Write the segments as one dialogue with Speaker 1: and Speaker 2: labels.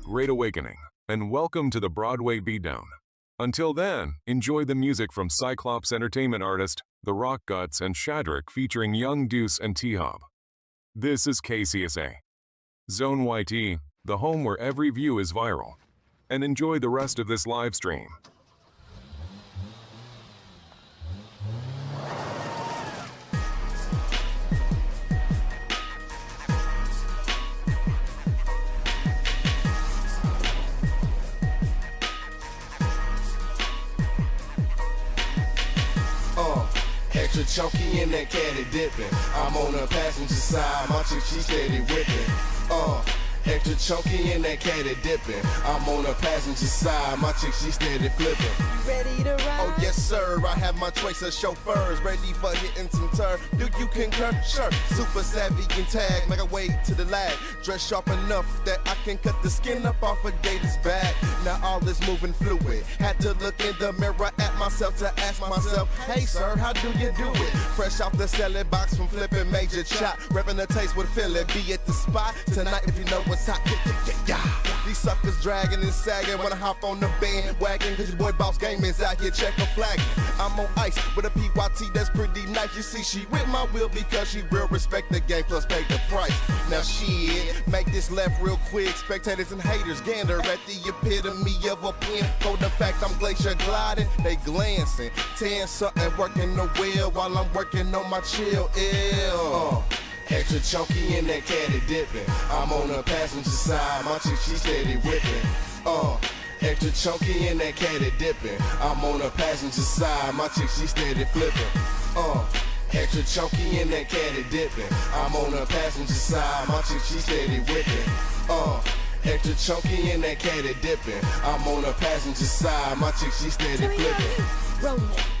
Speaker 1: Great awakening, and welcome to the Broadway Beatdown. Until then, enjoy the music from Cyclops Entertainment artist, The Rock Guts and Shadrach featuring Young Deuce and T-Hop. This is KCSA. Zone YT, the home where every view is viral. And enjoy the rest of this live stream.
Speaker 2: Extra chunky in that caddy dipping. I'm on the passenger side, my chick she steady whipping. Extra chunky in that caddy dipping. I'm on the passenger side, my chick she steady flipping.
Speaker 3: You ready to ride?
Speaker 2: Oh yes sir, I have my choice of chauffeurs ready for hitting some turn. Do you concur? Sure. Super savvy and tag, make a way to the lag. Dress sharp enough that I can cut the skin up off a gator's back. Now all is moving fluid. Had to look in the mirror at myself to ask myself, hey sir, how do you do it? Fresh off the salad box from flipping major chop. Repping the taste with Philly, be at the spot tonight if you know what's hot. These suckers dragging and sagging when I hop on the bandwagon, cause your boy boss game is out here checking flagging. I'm on ice with a PYT that's pretty nice. You see she with my wheel because she real respect the game plus pay the price. Now shit, make this left real quick. Spectators and haters gander at the epitome of a pin. For the fact I'm glacier gliding, they glancing. 10 something working the wheel while I'm working on my chill ill. Extra chunky in that caddy dipping. I'm on the passenger side, my chick she steady whipping. Extra chunky in that caddy dipping. I'm on the passenger side, my chick she steady flipping. Extra chunky in that caddy dipping. I'm on the passenger side, my chick she steady whipping. Extra chunky in that caddy dipping. I'm on the passenger side, my chick she steady flipping.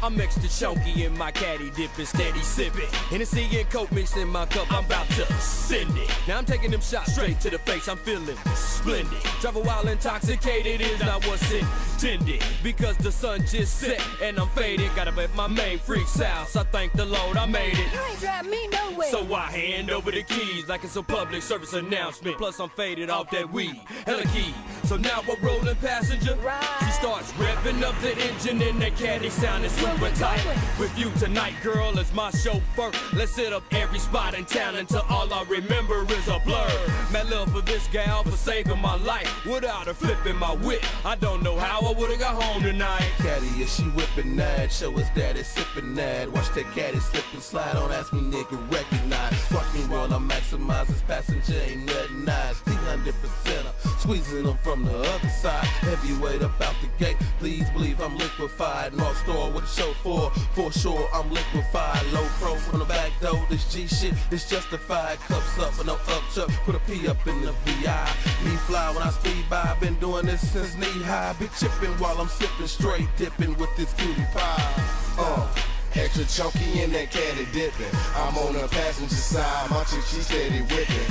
Speaker 4: I'm extra chunky in my caddy dipping, steady sipping. Hennessy and Coke mixed in my cup, I'm about to send it. Now I'm taking them shots straight to the face, I'm feeling splendid. Drive a while intoxicated is not what's intended. Because the sun just set and I'm faded. Gotta bet my main freak's house, I thank the Lord I made it.
Speaker 3: You ain't driving me nowhere.
Speaker 4: So I hand over the keys like it's a public service announcement. Plus I'm faded off that weed, hella key. So now we're rolling passenger. She starts revving up the engine in that caddy sounding super tight. With you tonight, girl, as my chauffeur. Let's hit up every spot in town until all I remember is a blur. Mad love for this gal for saving my life. Without her flipping my whip, I don't know how I would've got home tonight.
Speaker 2: Caddy, is she whipping that? Show us daddy sipping that. Watch that caddy slip and slide. Don't ask me, nigga, recognize. Watch me while I maximize this passenger, ain't nothing nice. 300%er, squeezing them from the other side. Heavyweight up out the gate, please believe I'm liquefied. North Star with a show for sure I'm liquefied. Low pro from the back door, this G shit is justified. Cups up and no up chuck, put a P up in the VI. Me fly when I speed by, been doing this since knee high. Be chipping while I'm sipping, straight dipping with this cutie pie. Extra chunky in that caddy dipping. I'm on the passenger side, my chick she steady whipping.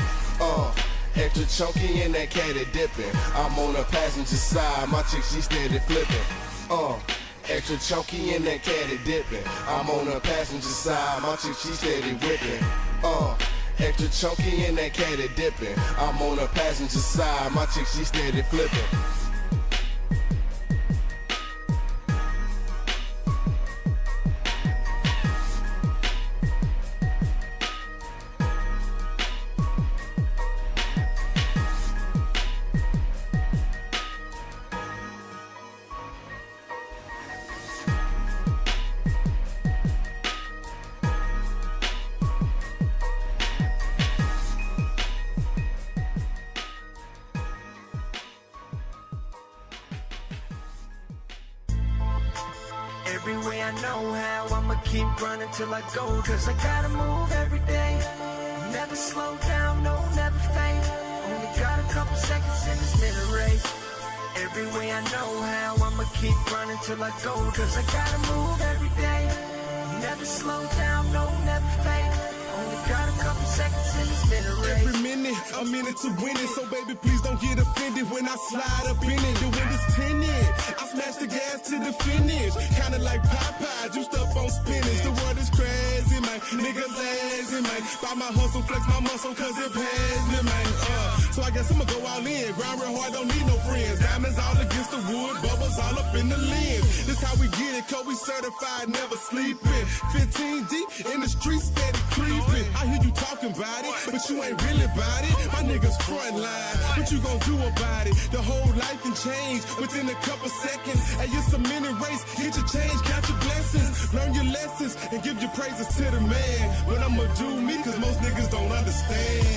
Speaker 2: Extra chunky in that caddy dipping. I'm on the passenger side, my chick she steady flipping. Extra chunky in that caddy dipping. I'm on the passenger side, my chick, she steady whipping. Extra chunky in that caddy dipping. I'm on the passenger side, my chick, she steady flipping.
Speaker 5: Every way I know how, I'ma keep running till I go, cause I gotta move every day. Never slow down, no, never faint. Only got a couple seconds in this minute race. Every way I know how, I'ma keep running till I go, cause I gotta move every day. Never slow down, no, never faint. Only got a couple seconds in this minute race.
Speaker 2: Every minute, I'm in it to win it, so baby, please don't get offended when I slide up in it. The windows tinted, I smash the gas to the finish. Kinda like Popeye, juiced up on spinach. The world is crazy, man. Niggas lazy, man. Buy my hustle, flex my muscle, cause it pays me, man. So I guess I'ma go all in. Grind real hard, don't need no friends. Diamonds all against the wood, bubbles all up in the lens. This how we get it, cause we certified, never sleeping. 15 deep in the streets, steady creeping. I hear you talking about it, but you ain't really about it. My niggas front line, what you gon' do about it? The whole life can change within a couple seconds. Hey, it's a minute race, get your change, count your blessings. Learn your lessons and give your praises to the man. But I'ma do me, cause most niggas don't understand.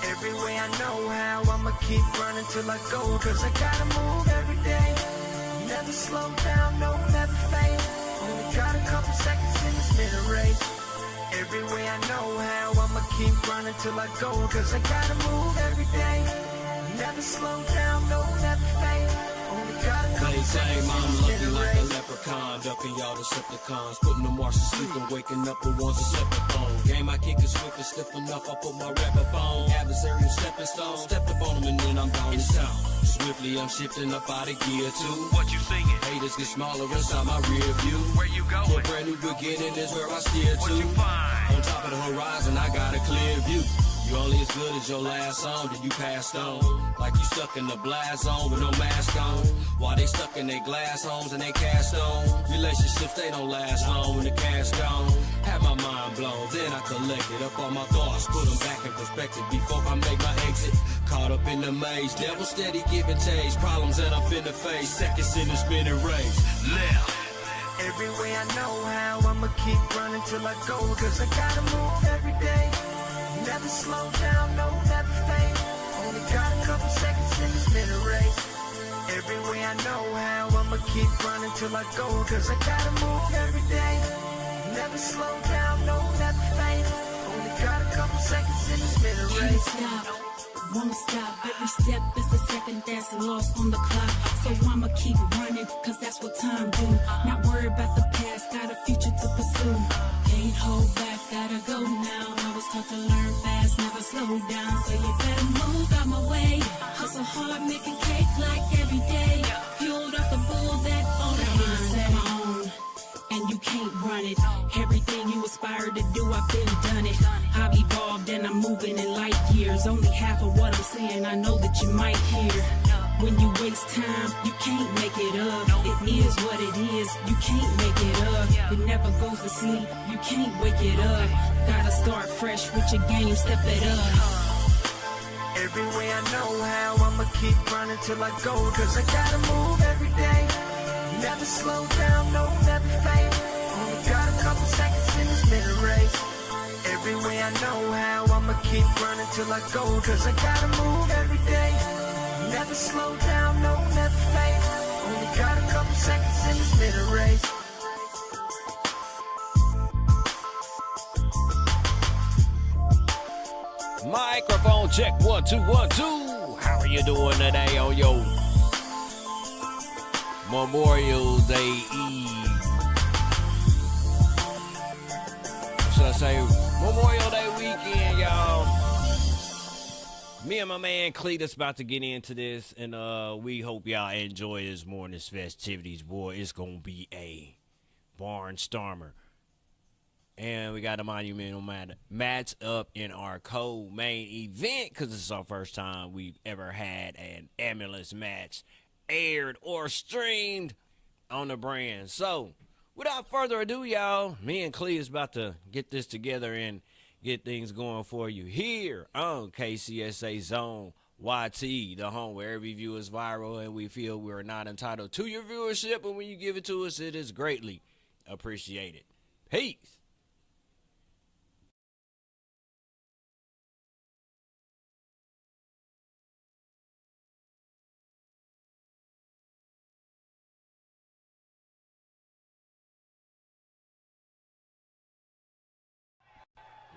Speaker 5: Every way I know how, I'ma keep running till I go, cause I gotta move every day. Never slow down, no, never faint. Only got a couple seconds in this minute race. Every way I know how, I'ma keep running till I go, cause I gotta move every day. Never slow down, no, never faint. Only got a couple seconds in this minute
Speaker 4: like a
Speaker 5: race.
Speaker 4: leprechaun, ducking y'all Decepticons, putting them watch to sleep and waking up the ones that slept upon. Game I kick is swift and stiff enough, I put my rap up on. Adversarial stepping stone, stepped up on them and then I'm down in town. Swiftly I'm shifting up out of gear too.
Speaker 6: What you singing?
Speaker 4: Haters get smaller inside my rear view.
Speaker 6: Where you
Speaker 4: To a
Speaker 6: going?
Speaker 4: brand new beginning is where I steer
Speaker 6: What
Speaker 4: to.
Speaker 6: you find?
Speaker 4: On top of the horizon, I got a clear view. You only as good as your last song that you passed on. Like you stuck in the blast zone with no mask on. While they stuck in their glass homes and they cast on. Relationships, they don't last long when the cash gone. Had my mind blown, then I collected up all my thoughts. Put them back in perspective before I make my exit. Caught up in the maze, devil steady giving chase. Problems that I'm finna face, seconds in the spinning race.
Speaker 6: Left.
Speaker 5: Every way I know how, I'ma keep running till I go, cause I gotta move every day. Never slow down, no, never faint. Only got a couple seconds in this minute race. Every way I know how, I'ma keep running till I go, cause I gotta move every day. Never slow down, no, never faint. Only got a couple seconds in this minute
Speaker 7: Can't
Speaker 5: race.
Speaker 7: stop, won't stop. Every step is a second that's lost on the clock. So I'ma keep running, cause that's what time do. Not worry about the past, got a future to pursue. Can't hold back, gotta go now. I was taught to learn fast, never slow down. So you better move out my way. Hustle hard, making cake like every day. Fueled off the bull that all the haters at my own. And you can't run it. Everything you aspire to do, I've been done it. I've evolved and I'm moving in light years. Only half of what I'm saying, I know that you might hear. When you waste time, you can't make it up. It is what it is, you can't make it up. It never goes to sleep, you can't wake it up. Gotta start fresh with your game, step it up.
Speaker 5: Every way I know how, I'ma keep running till I go, cause I gotta move every day. Never slow down, no, never faint. Only got a couple seconds in this minute race. Every way I know how, I'ma keep running till I go, cause I gotta move every day. Never slow down, no, never faint. Only got a couple seconds in this minute race.
Speaker 4: Microphone check, 1 2 1 2. How are you doing today on your Memorial Day Eve? Should I say Memorial Day weekend, y'all?
Speaker 6: Me and my man Cletus about to get into this, and we hope y'all enjoy this morning's festivities. Boy, it's gonna be a barnstormer. And we got a monumental match up in our co-main event, because this is our first time we've ever had an ambulance match aired or streamed on the brand. So, without further ado, y'all, me and Cletus about to get this together and get things going for you here on KCSA Zone YT, the home where every view is viral and we feel we're not entitled to your viewership, and when you give it to us, it is greatly appreciated. Peace.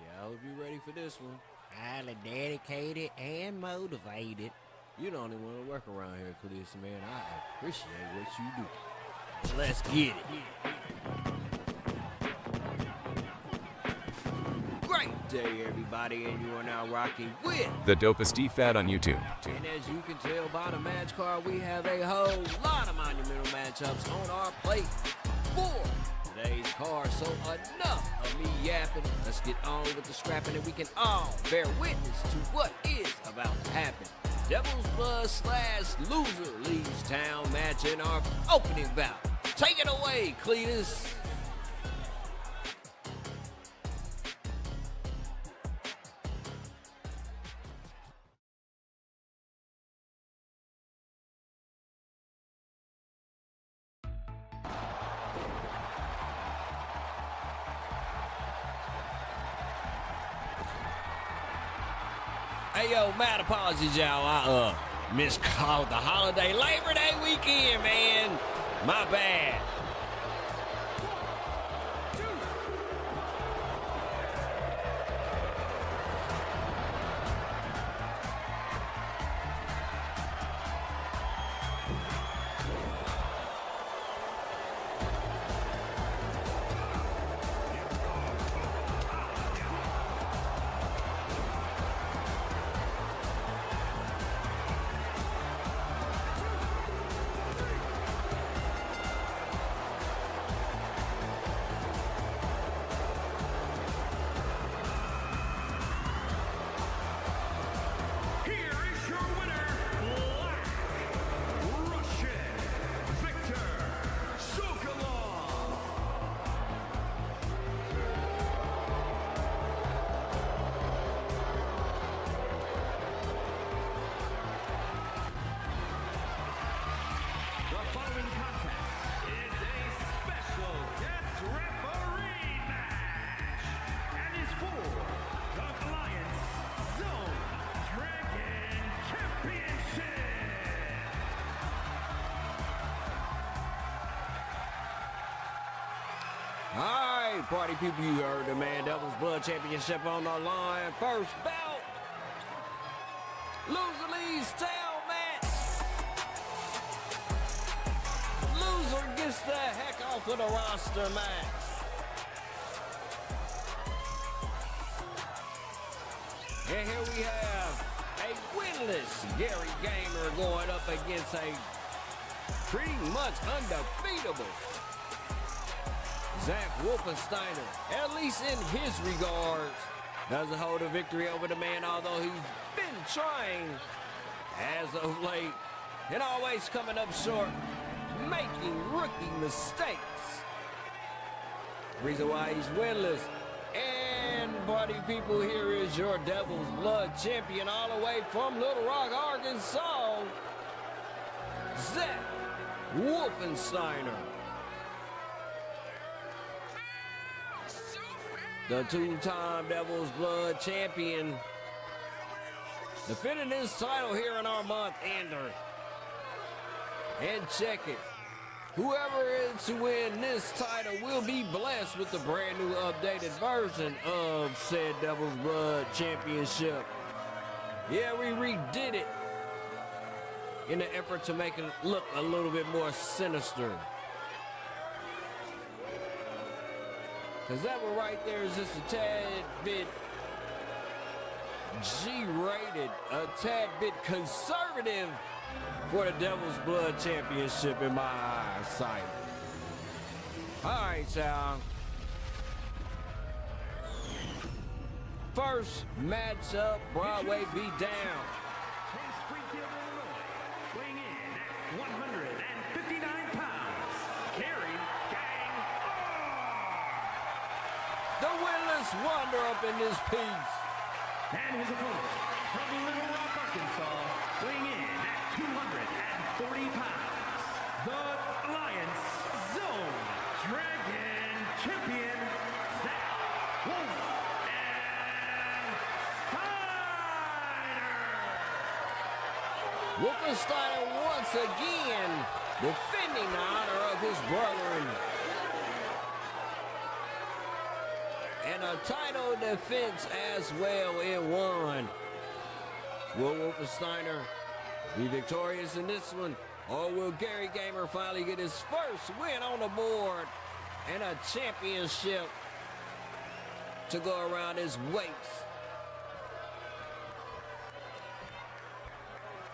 Speaker 6: Yeah, I hope you're ready for this one. Highly dedicated and motivated. You the only one to work around here, Cletus, man. I appreciate what you do. Let's get it. Great day, everybody, and you are now rocking with
Speaker 1: The dopest DFAT on YouTube.
Speaker 6: And as you can tell by the match card, we have a whole lot of monumental matchups on our plate for today's card. So enough of me yapping. Let's get on with the scrapping, and we can all bear witness to what is about to happen. Devil's Blood / Loser leaves town match in our opening bout. Take it away, Cletus. Hey, yo, mad apologies, y'all. I miscalled the holiday Labor Day weekend, man. My bad. All right, party people, you heard the man. Devil's Blood Championship on the line. First bout. Loser leaves town match. Loser gets the heck off of the roster match. And here we have a winless Gary Gamer going up against a pretty much undefeatable Zack Wolfinstiener, at least in his regards, doesn't hold a victory over the man, although he's been trying as of late and always coming up short, making rookie mistakes. Reason why he's winless. And party people, here is your Devil's Blood champion all the way from Little Rock, Arkansas, Zack Wolfinstiener. The two-time Devil's Blood champion, defending his title here in our month ender. And check it. Whoever is to win this title will be blessed with the brand new updated version of said Devil's Blood Championship. Yeah, we redid it in an effort to make it look a little bit more sinister. Because that one right there is just a tad bit G-rated, a tad bit conservative for the Devil's Blood Championship in my eyesight. All right, y'all. First matchup, Broadway Beatdown.
Speaker 8: From Springfield, Illinois, weighing in at 159 pounds, Gary Gang
Speaker 6: The winless wonder up in this piece.
Speaker 8: and his opponent from Little Rock, Arkansas, weighing in at 240 pounds, the Alliance Zone Dragon Champion, Zack Wolfinstiener.
Speaker 6: Wolfinstiener once again defending the honor of his brethren. And a title defense as well, it won. Will Wolfinstiener be victorious in this one? Or will Gary Gamer finally get his first win on the board and a championship to go around his waist?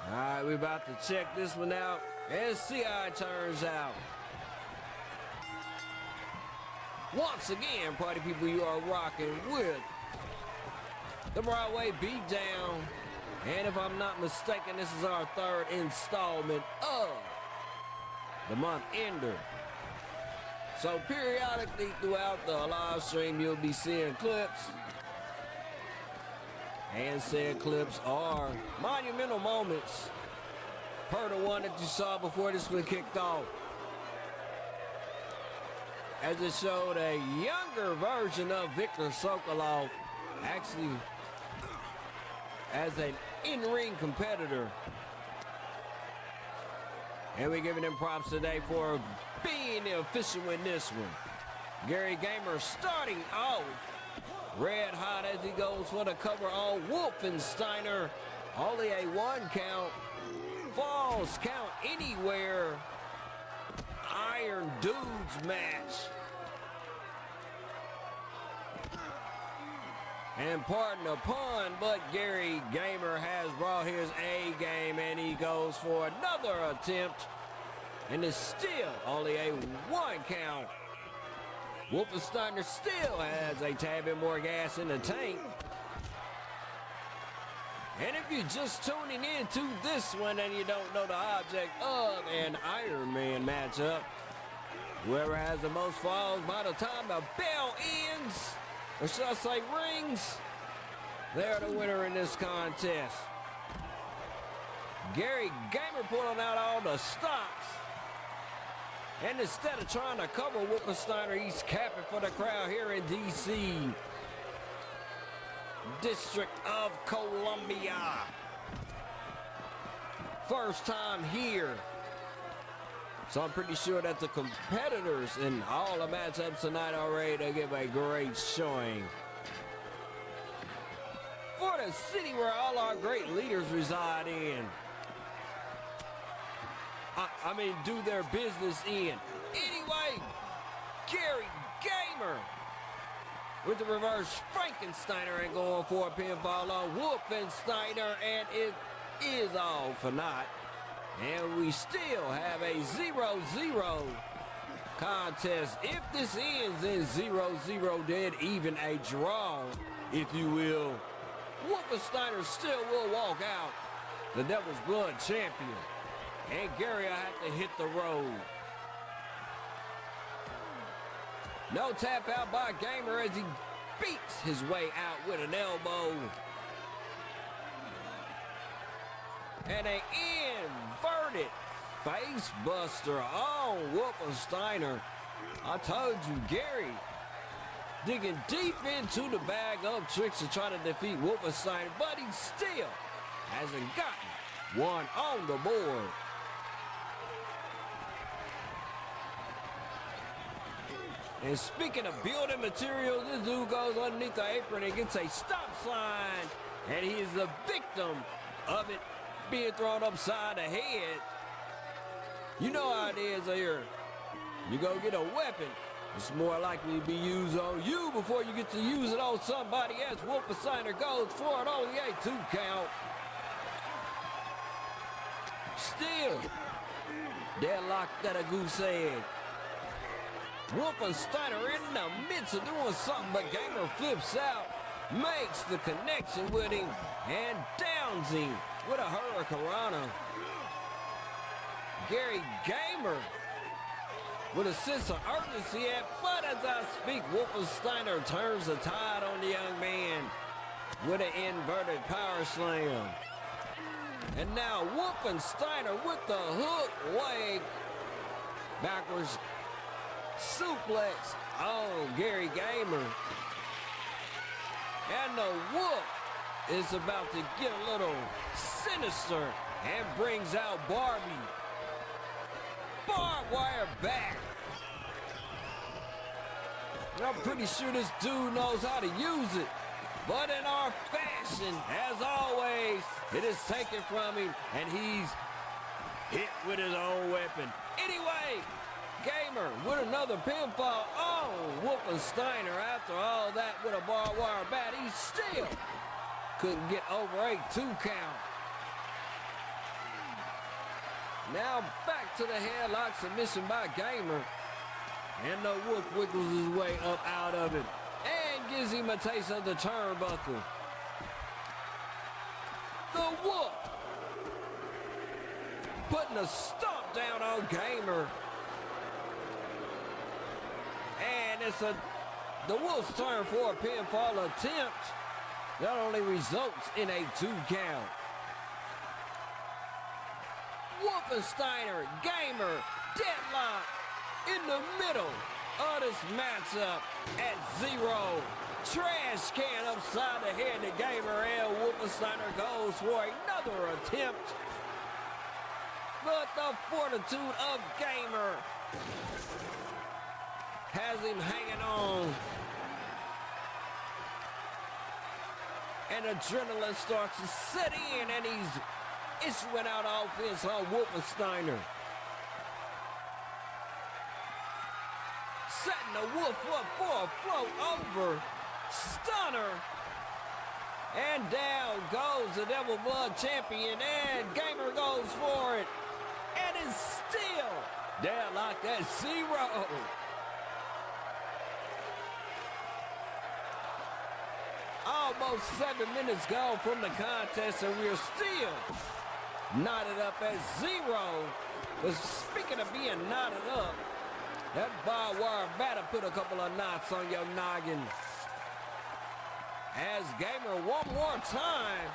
Speaker 6: All right, we're about to check this one out and see how it turns out. Once again, party people, you are rocking with the Broadway Beatdown. And if I'm not mistaken, this is our third installment of the month ender. So periodically throughout the live stream, you'll be seeing clips. And said clips are monumental moments per the one that you saw before this one kicked off, as it showed a younger version of Viktor Sokolov, actually as an in-ring competitor. And we're giving him props today for being the official in this one. Gary Gamer starting off red hot as he goes for the cover on Wolfinstiener. Only a 1 count. Falls count anywhere. Iron Dudes match. And pardon the pun, but Gary Gamer has brought his A game and he goes for another attempt. And it's still only a 1 count. Wolfinstiener still has a tad bit more gas in the tank. And if you're just tuning into this one and you don't know the object of an Iron Man matchup, whoever has the most falls by the time the bell ends, or should I say rings, they're the winner in this contest. Gary Gamer pulling out all the stops. And instead of trying to cover Wolfinstiener, he's capping for the crowd here in D.C. District of Columbia. First time here. So I'm pretty sure that the competitors in all the matchups tonight are ready to give a great showing. For the city where all our great leaders reside in. I mean, do their business in. Anyway, Gary Gamer with the reverse Frankensteiner and going for a pinfall on Wolfinstiener, and it is all for naught. And we still have a 0-0 contest. If this ends in 0-0, dead even, a draw, if you will, Wolfinstiener still will walk out the Devil's Blood champion. And Gary will have to hit the road. No tap out by Gamer as he beats his way out with an elbow. And an inverted face buster on Wolfinstiener. I told you, Gary digging deep into the bag of tricks to try to defeat Wolfinstiener, but he still hasn't gotten one on the board. And speaking of building materials, this dude goes underneath the apron and gets a stop sign. And he is the victim of it being thrown upside the head. You know how it is here. You go get a weapon It's more likely to be used on you before you get to use it on somebody else. Wolfinstiener goes for it, only a 2 count. Still, deadlocked at a goose egg. Wolfinstiener in the midst of doing something, but Gamer flips out, makes the connection with him, and downs him with a hurricanrana. Gary Gamer with a sense of urgency, but as I speak, Wolfinstiener turns the tide on the young man with an inverted power slam. And now Wolfinstiener with the hook leg backwards suplex on Gary Gamer. And the whoop is about to get a little sinister and brings out Barbie. Barbed wire back. I'm pretty sure this dude knows how to use it. But in our fashion, as always, it is taken from him, and he's hit with his own weapon. Anyway, Gamer with another pinfall on Wolfinstiener. After all that with a barbed wire bat, he still couldn't get over a 2 count. Now back to the headlock submission by Gamer. And the Wolf wiggles his way up out of it and gives him a taste of the turnbuckle. The Wolf putting a stomp down on Gamer. And it's the Wolf's turn for a pinfall attempt that only results in a 2 count. Wolfinstiener, Gamer, deadlock in the middle of this matchup at 0. Trash can upside the head to Gamer, and Wolfinstiener goes for another attempt. But the fortitude of Gamer has him hanging on. And adrenaline starts to set in, and he's issuing out offense on Wolfinstiener. Setting the Wolf up for a float over. Stunner. And down goes the Devil Blood champion, and Gamer goes for it. And is still deadlocked at 0. Almost 7 minutes gone from the contest, and we're still knotted up at 0. But speaking of being knotted up, that barbed wire batter put a couple of knots on your noggin. As Gamer one more time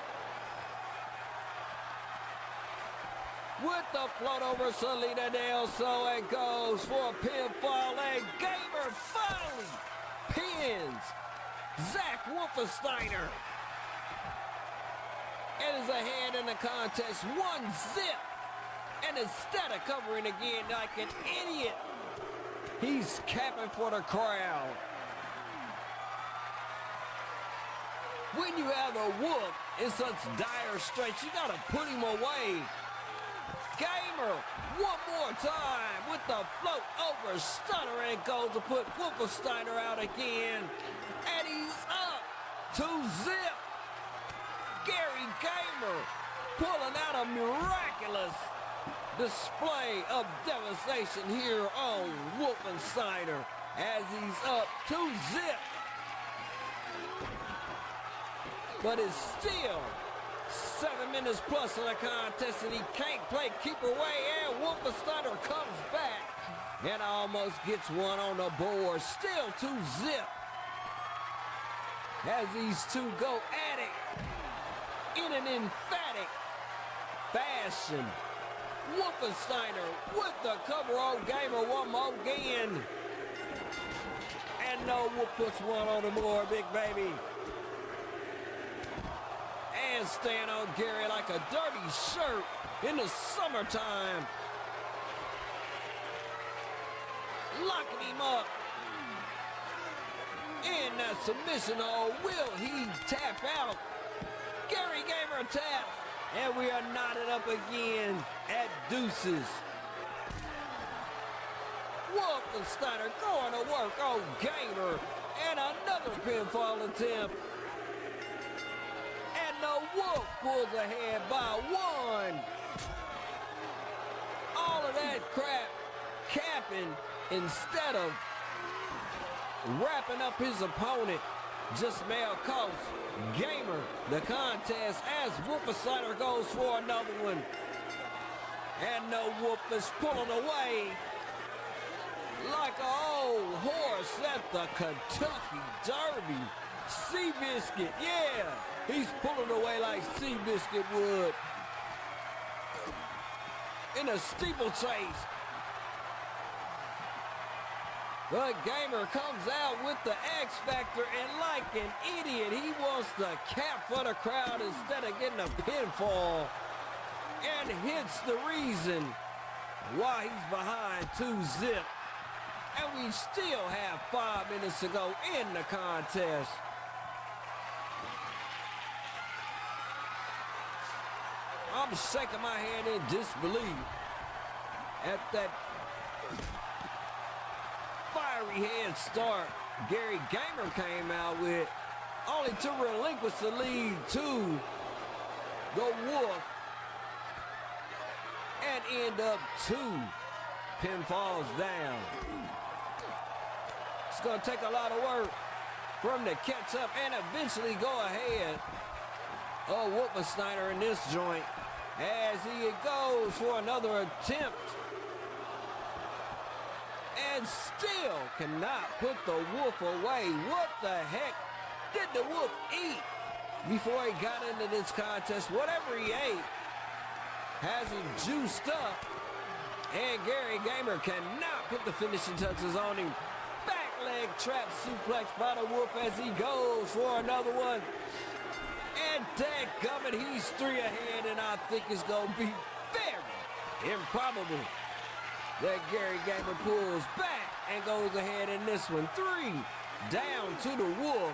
Speaker 6: with the float over Salida Del Sol, and goes for a pinfall, and Gamer finally pins Zack Wolfinstiener. And is ahead in the contest 1-0. And instead of covering again like an idiot, he's capping for the crowd. When you have a Wolf in such dire straits, you gotta put him away. Gamer, one more time with the float over Stunner, and goes to put Wolfinstiener out again. And he's up 2-0. Gary Gamer pulling out a miraculous display of devastation here on Wolfinstiener as he's up 2-0. But it's still 7 minutes plus of the contest, and he can't play keep away, and Wolfinstiener comes back and almost gets one on the board. Still 2-0 as these two go at it in an emphatic fashion. Wolfinstiener with the cover on Gamer one more again. And no Wolf puts one on the board, big baby. And stand on Gary like a dirty shirt in the summertime. Locking him up in that submission hole. Will he tap out? Gary Gamer taps. And we are knotted up again at deuces. Wolfinstiener going to work on Gamer. And another pinfall attempt. And the Wolf pulls ahead by 1. All of that crap capping instead of wrapping up his opponent just may have cost Gamer the contest as Wolfinstiener goes for another one. And the Wolf is pulling away like an old horse at the Kentucky Derby. Seabiscuit, yeah, he's pulling away like Seabiscuit would in a steeplechase. But Gamer comes out with the X Factor, and like an idiot, he wants the cap for the crowd instead of getting a pinfall, and hits the reason why he's behind 2-zip. And we still have 5 minutes to go in the contest. I'm shaking my head in disbelief at that fiery head start Gary Gamer came out with, only to relinquish the lead to the Wolf and end up 2 pinfalls down. It's going to take a lot of work for him to catch up and eventually go ahead of Wolfinstiener in this joint as he goes for another attempt and still cannot put the Wolf away. What the heck did the Wolf eat before he got into this contest? Whatever he ate has him juiced up, and Gary Gamer cannot put the finishing touches on him. Back leg trap suplex by the Wolf as he goes for another one. And dadgummit, he's 3 ahead, and I think it's going to be very improbable that Gary Gamer pulls back and goes ahead in this one. 3 down to the Wolf.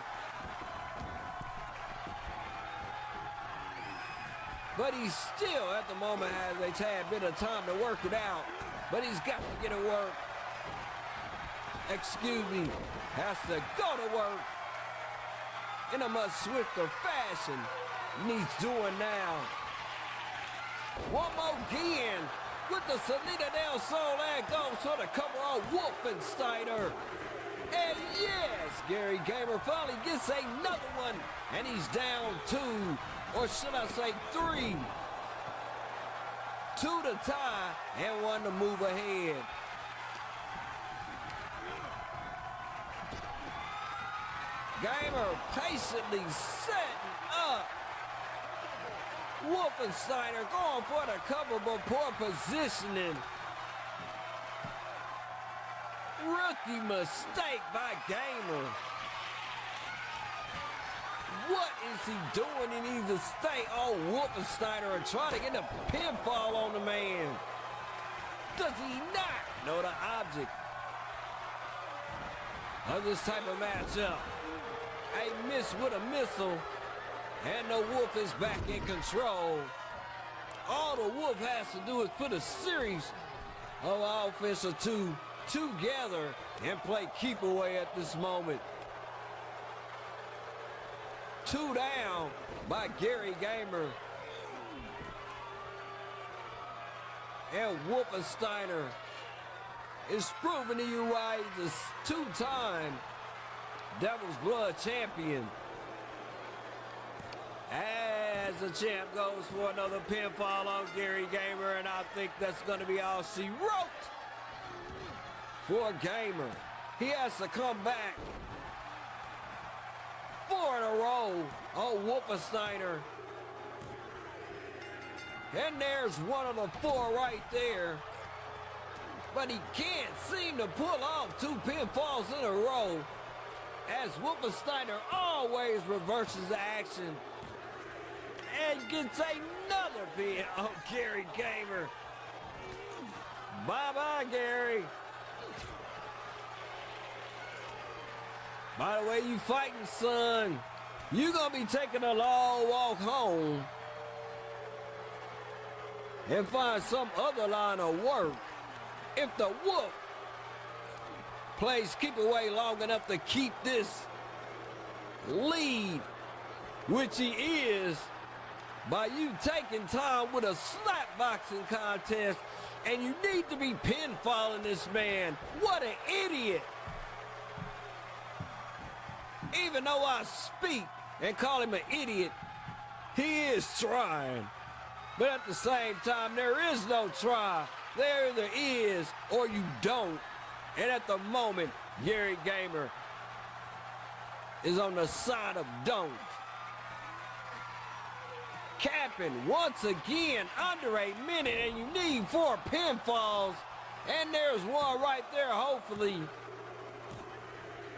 Speaker 6: But he still, at the moment, has a tad bit of time to work it out. But he's got to get it work. Excuse me, has to go to work in a much swifter fashion than he's doing now. One more again with the Salida del Sol that goes for the cover of Wolfinstiener. And yes, Gary Gamer finally gets another one, and he's down 2, or should I say 3. 2 to tie and 1 to move ahead. Gamer patiently setting up. Wolfinstiener going for the cover, but poor positioning. Rookie mistake by Gamer. What is he doing? He needs to stay on Wolfinstiener and try to get a pinfall on the man. Does he not know the object of this type of matchup? A miss with a missile, and the Wolf is back in control. All the Wolf has to do is put a series of offense or 2 together and play keep away at this moment. 2 down by Gary Gamer. And Wolfinstiener is proving to you why he's a 2-time Devil's Blood champion. As the champ goes for another pinfall on Gary Gamer, and I think that's going to be all she wrote for Gamer. He has to come back 4 in a row on Wolfinstiener. And there's one of the 4 right there. But he can't seem to pull off 2 pinfalls in a row, as Wolfinstiener always reverses the action and gets another pin on Gary Gamer. Bye-bye, Gary. By the way you fighting, son, you gonna be taking a long walk home and find some other line of work if the Wolf place, keep away long enough to keep this lead, which he is, by you taking time with a slap boxing contest, and you need to be pinfalling this man. What an idiot. Even though I speak and call him an idiot, he is trying. But at the same time, there is no try. There either is or you don't. And at the moment, Gary Gamer is on the side of don't. Capping once again under a minute, and you need 4 pinfalls. And there's one right there, hopefully.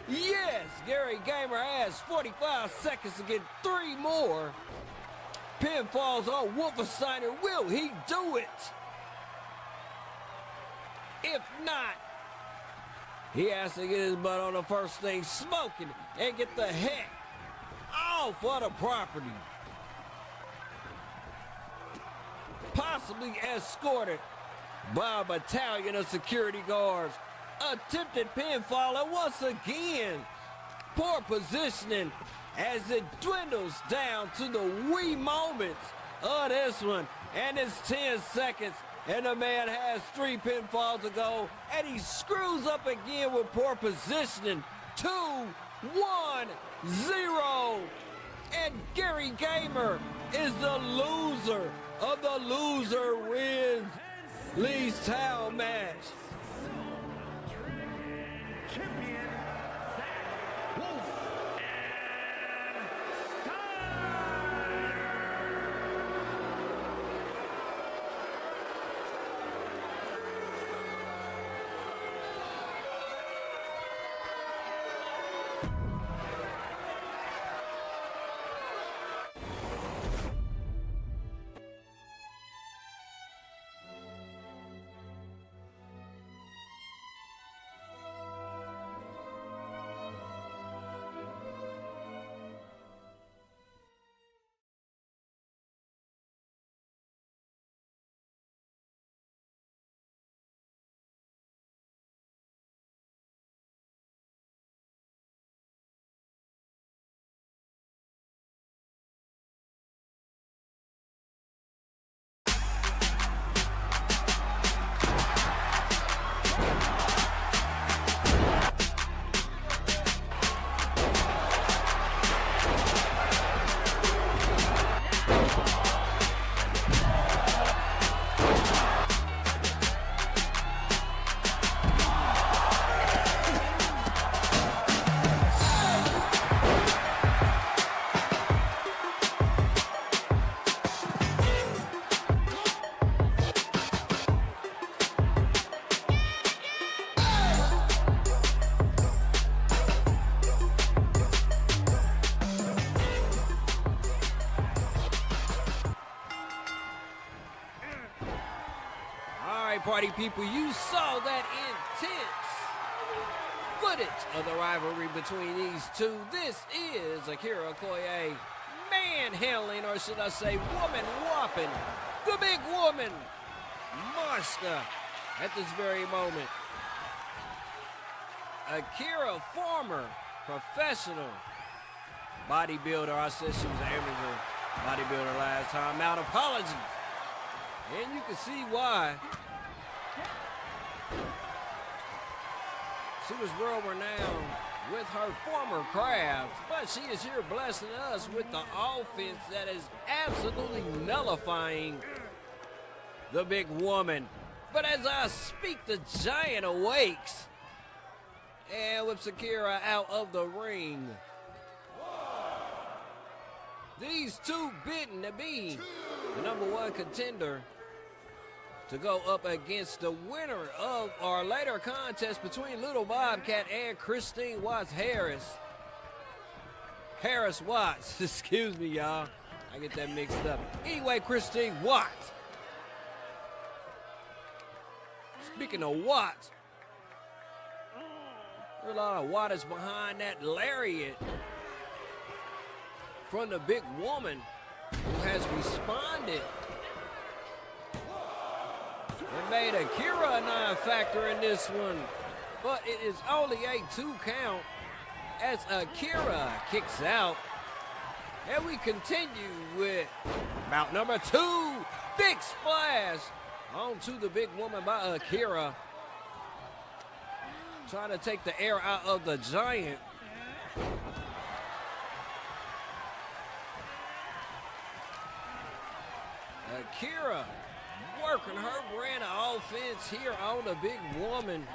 Speaker 6: Yes, Gary Gamer has 45 seconds to get 3 more pinfalls on Wolfinstiener. Will he do it? If not, he has to get his butt on the first thing smoking and get the heck off of the property. Possibly escorted by a battalion of security guards. Attempted pinfall, and once again, poor positioning as it dwindles down to the wee moments of this one. And it's 10 seconds, and the man has 3 pinfalls to go, and he screws up again with poor positioning. 2, 1, 0. And Gary Gamer is the loser of the loser wins Lee's Town match.
Speaker 8: Champion, Zack, Wolf, and
Speaker 6: Party people, you saw that intense footage of the rivalry between these two. This is Akira Okoye manhandling, or should I say woman whopping, the big woman, Marshka, at this very moment. Akira, former professional bodybuilder. I said she was an amateur bodybuilder last time out. Apologies. And you can see why. She was world renowned with her former craft, but she is here blessing us with the offense that is absolutely nullifying the big woman. But as I speak, the giant awakes and whips Akira out of the ring. These two bidden to be the #1 contender to go up against the winner of our later contest between Little BobCat and Christine Watts Harris Watts. Excuse me, y'all. I get that mixed up. Anyway, Christine Watts. Speaking of Watts, there's a lot of wattage behind that lariat from the big woman who has responded. It made Akira a non-factor in this one. but it is only a 2 count as Akira kicks out. And we continue with bout number 2. Big splash onto the big woman by Akira. Trying to take the air out of the giant. Akira working her brand of offense here on the big woman.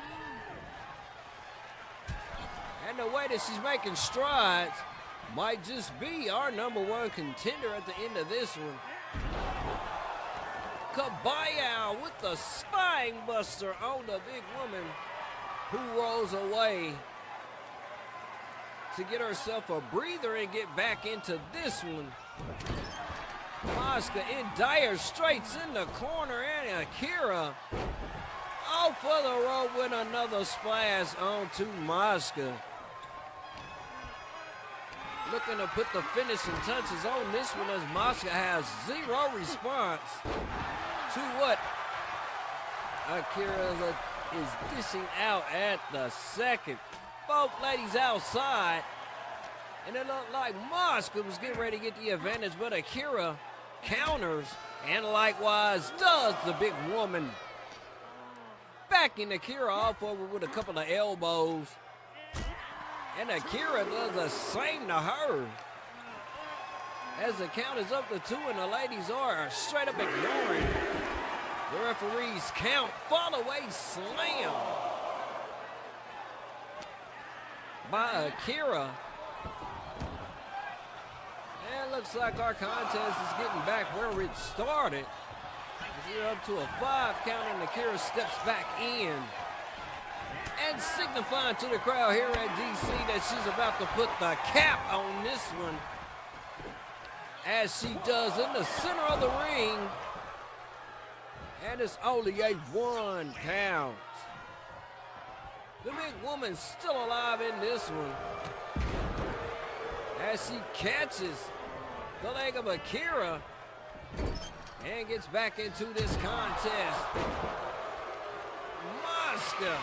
Speaker 6: And the way that she's making strides might just be our #1 contender at the end of this one. Kabaya with the spine buster on the big woman, who rolls away to get herself a breather and get back into this one. Mosca in dire straits in the corner, and Akira off of the rope with another splash onto Mosca. Looking to put the finishing touches on this one as Mosca has zero response to what Akira is dishing out at the second. Both ladies outside, and it looked like Mosca was getting ready to get the advantage, but Akira counters, and likewise does the big woman. Backing Akira off over with a couple of elbows, and Akira does the same to her. As the count is up to 2 and the ladies are straight up ignoring the referee's count. Fall away slam by Akira. And it looks like our contest is getting back where it started. We're up to a 5 count, and Akira steps back in and signifying to the crowd here at DC that she's about to put the cap on this one, as she does in the center of the ring. And it's only a 1 count. The big woman's still alive in this one, as she catches the leg of Akira and gets back into this contest. Mosca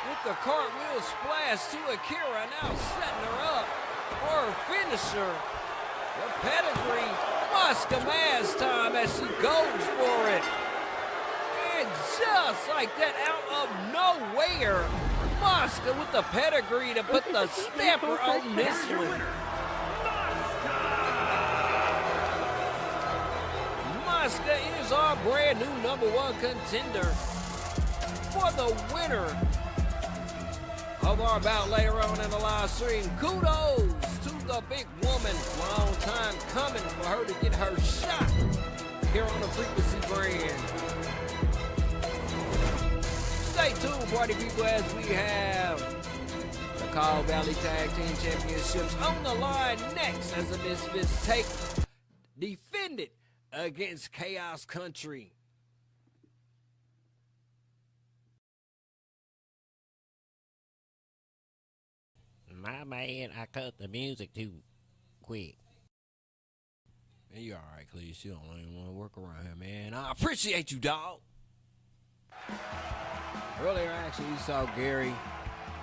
Speaker 6: with the cartwheel splash to Akira, now setting her up for her finisher. The pedigree, Mosca Maz time as she goes for it. And just like that, out of nowhere, Mosca with the pedigree to put the stamper on this one. Mosca is our brand new #1 contender for the winner of our bout later on in the live stream. Kudos to the big woman. Long time coming for her to get her shot here on the Frequency brand. Stay tuned, party people, as we have the Call Valley Tag Team Championships on the line next, as the Misfits take defended against Chaos Country. My man, I cut the music too quick. Man, you alright, Cleese. You don't even want to work around here, man. I appreciate you, dog. Earlier, actually, we saw Gary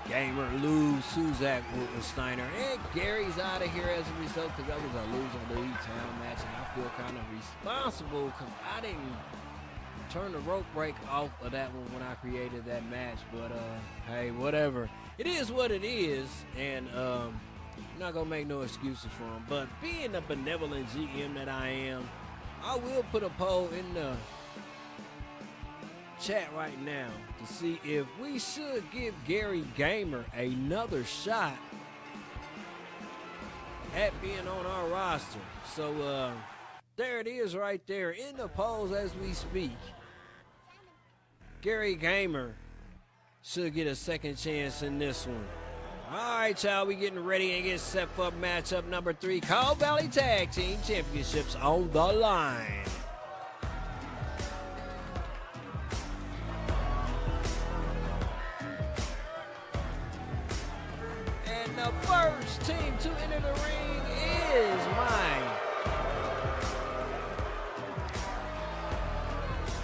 Speaker 6: Gamer lose to Zack Wolfinstiener. And Gary's out of here as a result, because that was a lose on the Beatdown match. And I feel kind of responsible because I didn't turn the rope break off of that one when I created that match. But, hey, whatever. It is what it is. And I'm not going to make no excuses for him. But being the benevolent GM that I am, I will put a poll in the chat right now to see if we should give Gary Gamer another shot at being on our roster. So there it is right there in the polls as we speak. Gary Gamer should get a second chance in this one. All right, y'all, we getting ready and get set for matchup number 3. Call Valley Tag Team Championships on the line. The first team to enter the ring is mine.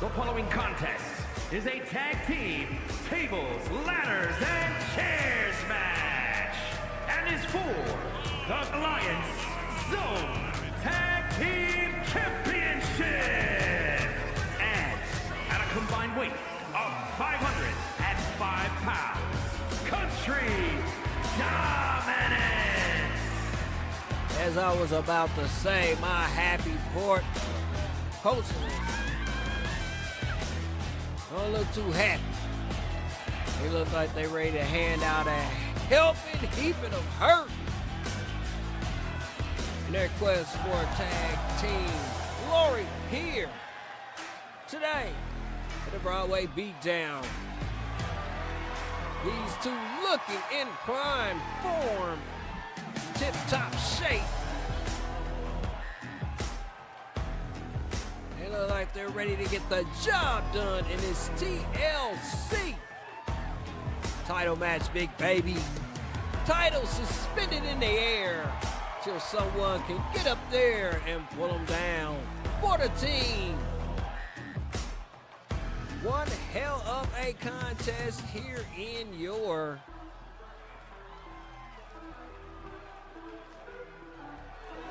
Speaker 8: The following contest is a tag team tables, ladders, and chairs match, and is for the Alliance Zone Tag Team Championship. And at a combined weight of 505 pounds, Country Dominance.
Speaker 6: As I was about to say, my happy port coaches don't look too happy. They look like they ready to hand out a helping heaping of hurt in their quest for tag team glory here today at the Broadway Beatdown. These two looking in prime form, tip-top shape. They look like they're ready to get the job done in this TLC title match, big baby. Title suspended in the air till someone can get up there and pull them down for the team. One hell of a contest here in your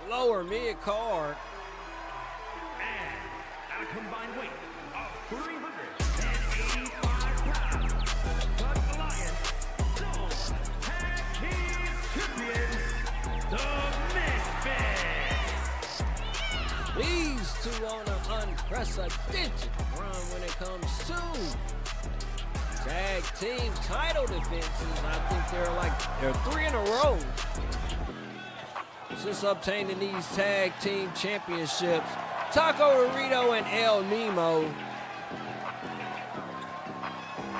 Speaker 6: lower mid-card.
Speaker 8: And at a combined weight of 385 pounds, the Alliance Zone Tag Team Champions, the Misfits.
Speaker 6: These two on an unprecedented run when it comes to tag team title defenses. I think they're 3 in a row since obtaining these tag team championships. Taco Dorito and El Nemo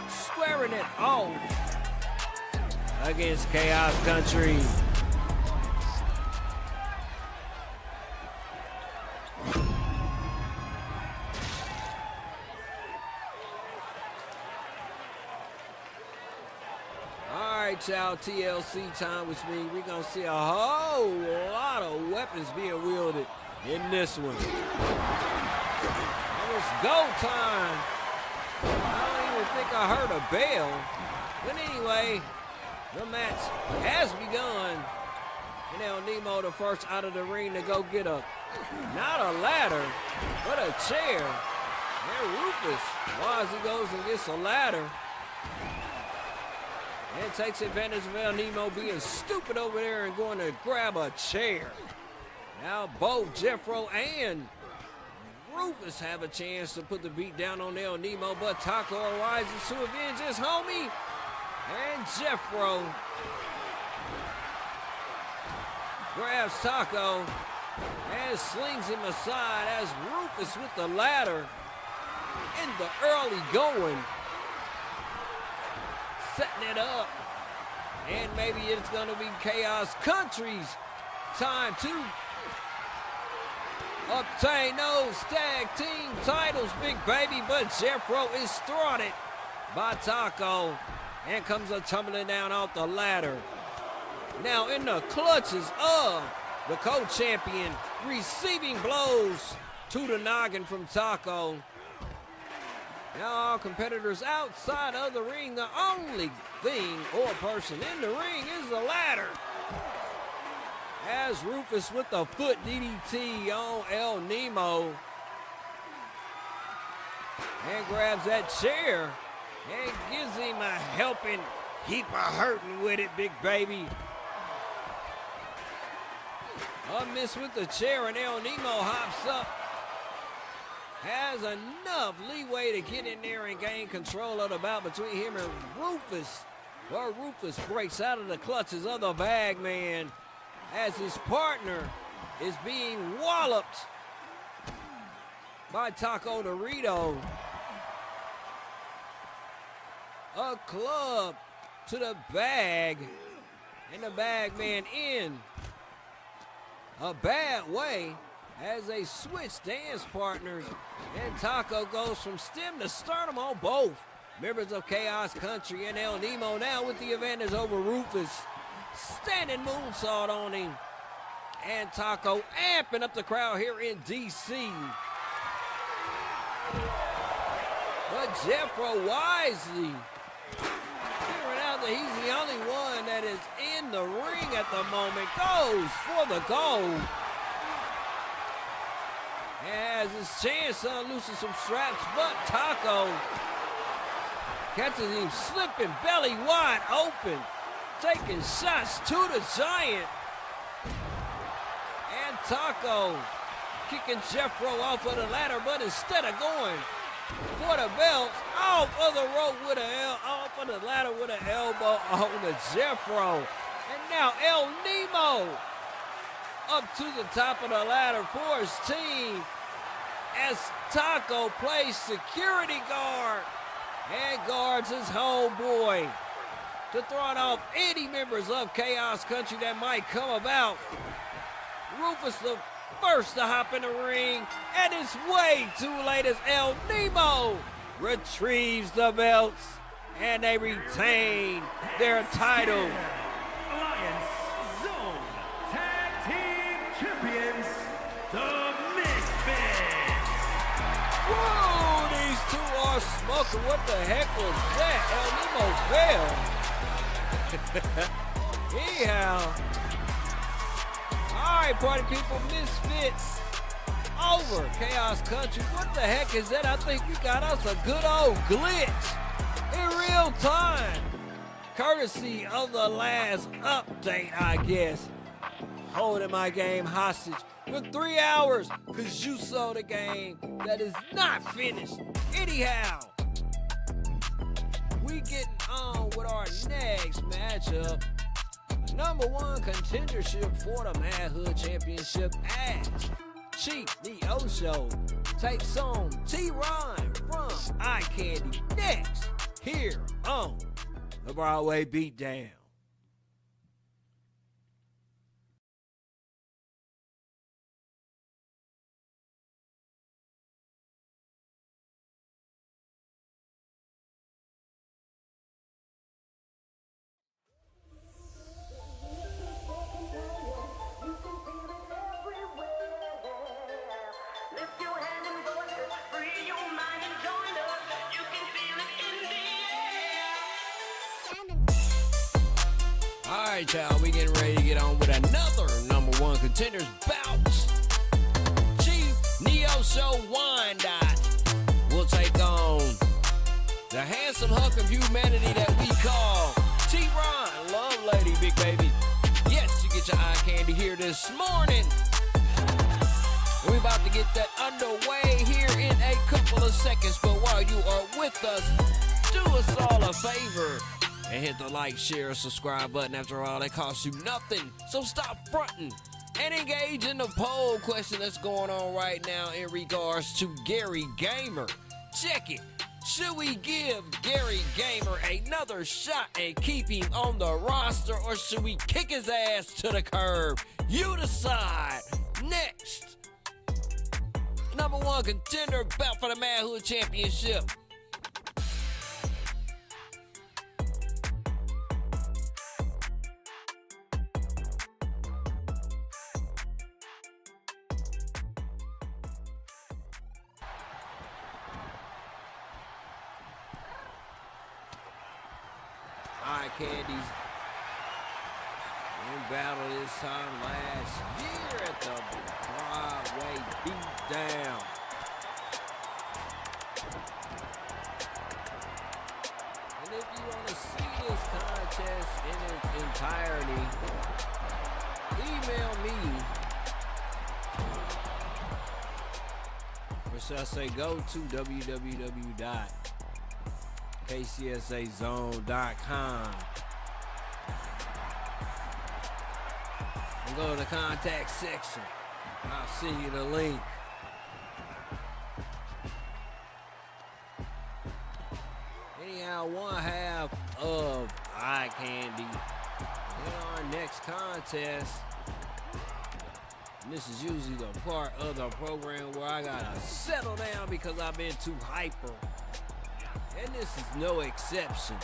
Speaker 6: squaring it off against Chaos Country. Y'all, TLC time, which means we're gonna see a whole lot of weapons being wielded in this one. And it's go time. I don't even think I heard a bell. But anyway, the match has begun. And El Nemo, the first out of the ring to go get not a ladder, but a chair. And Rufus, Wazzy goes and gets a ladder. And takes advantage of El Nemo being stupid over there and going to grab a chair. Now both Jeffro and Rufus have a chance to put the beat down on El Nemo, but Taco arises to avenge his homie. And Jeffro grabs Taco and slings him aside as Rufus with the ladder in the early going. Setting it up, and maybe it's gonna be Chaos Country's time to obtain those tag team titles, big baby. But Jeffro is thwarted by Taco and comes tumbling down off the ladder. Now in the clutches of the co-champion, receiving blows to the noggin from Taco. Now all competitors outside of the ring, the only thing or person in the ring is the ladder. As Rufus with the foot DDT on El Nemo. And grabs that chair and gives him a helping heap of hurting with it, big baby. A miss with the chair and El Nemo hops up. Has enough leeway to get in there and gain control of the bout between him and Rufus. Where Rufus breaks out of the clutches of the Bagman as his partner is being walloped by Taco Dorito. A club to the bag, and the Bagman in a bad way as they switch dance partners, and Taco goes from stem to sternum on both members of Chaos Country, and El Nemo now with the advantage over Rufus. Standing moonsault on him, and Taco amping up the crowd here in DC. But Jeffro wisely figuring out that he's the only one that is in the ring at the moment. Goes for the gold. And has his chance to loosen some straps, but Taco catches him slipping belly wide open, taking shots to the Giant. And Taco kicking Jeffro off of the ladder, but instead of going for the belts, off of the rope with off of the ladder with an elbow on the Jeffro. And now El Nemo up to the top of the ladder for his team as Taco plays security guard and guards his homeboy to throw off any members of Chaos Country that might come about. Rufus the first to hop in the ring, and it's way too late as El Nemo retrieves the belts, and they retain their title.
Speaker 8: Alliance Zone Tag Team Champions, the Misfits.
Speaker 6: Whoa, these two are smoking. What the heck was that? El Nemo fell. Anyhow. All right, party people, Misfits over Chaos Country. What the heck is that? I think we got us a good old glitch in real time. Courtesy of the last update, I guess. Holding my game hostage for 3 hours because you saw the game that is not finished. Anyhow, we getting on with our next matchup. Number 1 contendership for the Manhood Championship as Chief Neo takes on T-Ron from Eye Candy next here on the Broadway Beatdown. All right, y'all, we getting ready to get on with another number 1 contenders bout. Chief Neo Show Wyandotte will take on the handsome hunk of humanity that we call T-Ron, Love Lady, Big Baby. Yes, you get your eye candy here this morning. We're about to get that underway here in a couple of seconds, but while you are with us, do us all a favor and hit the like, share, subscribe button. After all, that costs you nothing. So stop fronting and engage in the poll question that's going on right now in regards to Gary Gamer. Check it. Should we give Gary Gamer another shot and keep him on the roster, or should we kick his ass to the curb? You decide. Next, number 1 contender bout for the Manhood Championship. Eye Candies in battle this time last year at the Broadway Beatdown. And if you want to see this contest in its entirety, email me, or should I say go to www.kcsazone.com and go to the contact section. I'll send you the link. Anyhow, 1/2 of Eye Candy in our next contest. And this is usually the part of the program where I gotta settle down because I've been too hyper. And this is no exception.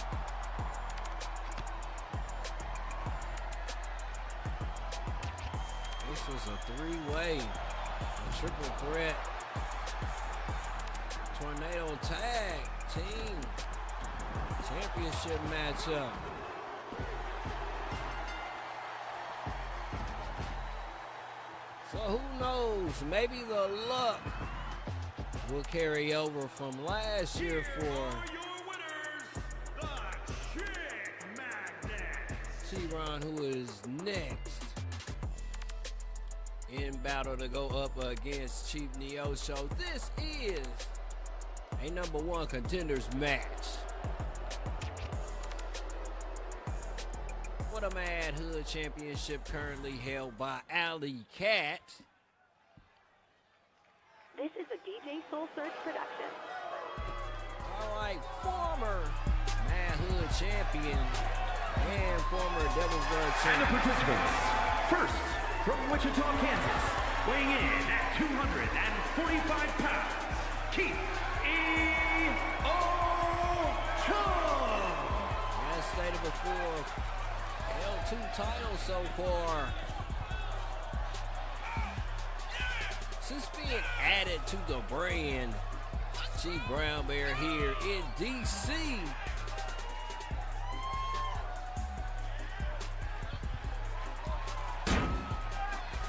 Speaker 6: This was a 3-way, a triple threat tornado tag team championship matchup. So who knows? Maybe the luck will carry over from last year for T-Ron, who is next in battle to go up against Chief Neosho. This is a number one contenders match for the Mad Hood Championship, currently held by Alley Cat.
Speaker 9: This is a DJ Soul Search production.
Speaker 6: All right, former Mad Hood champion and former Devil's Blood
Speaker 8: And the
Speaker 6: champion.
Speaker 8: participants, first from Wichita, Kansas, weighing in at 245 pounds, Keith Chung.
Speaker 6: As stated before, held 2 titles so far. Since being added to the brand, Chief Brown Bear here in DC.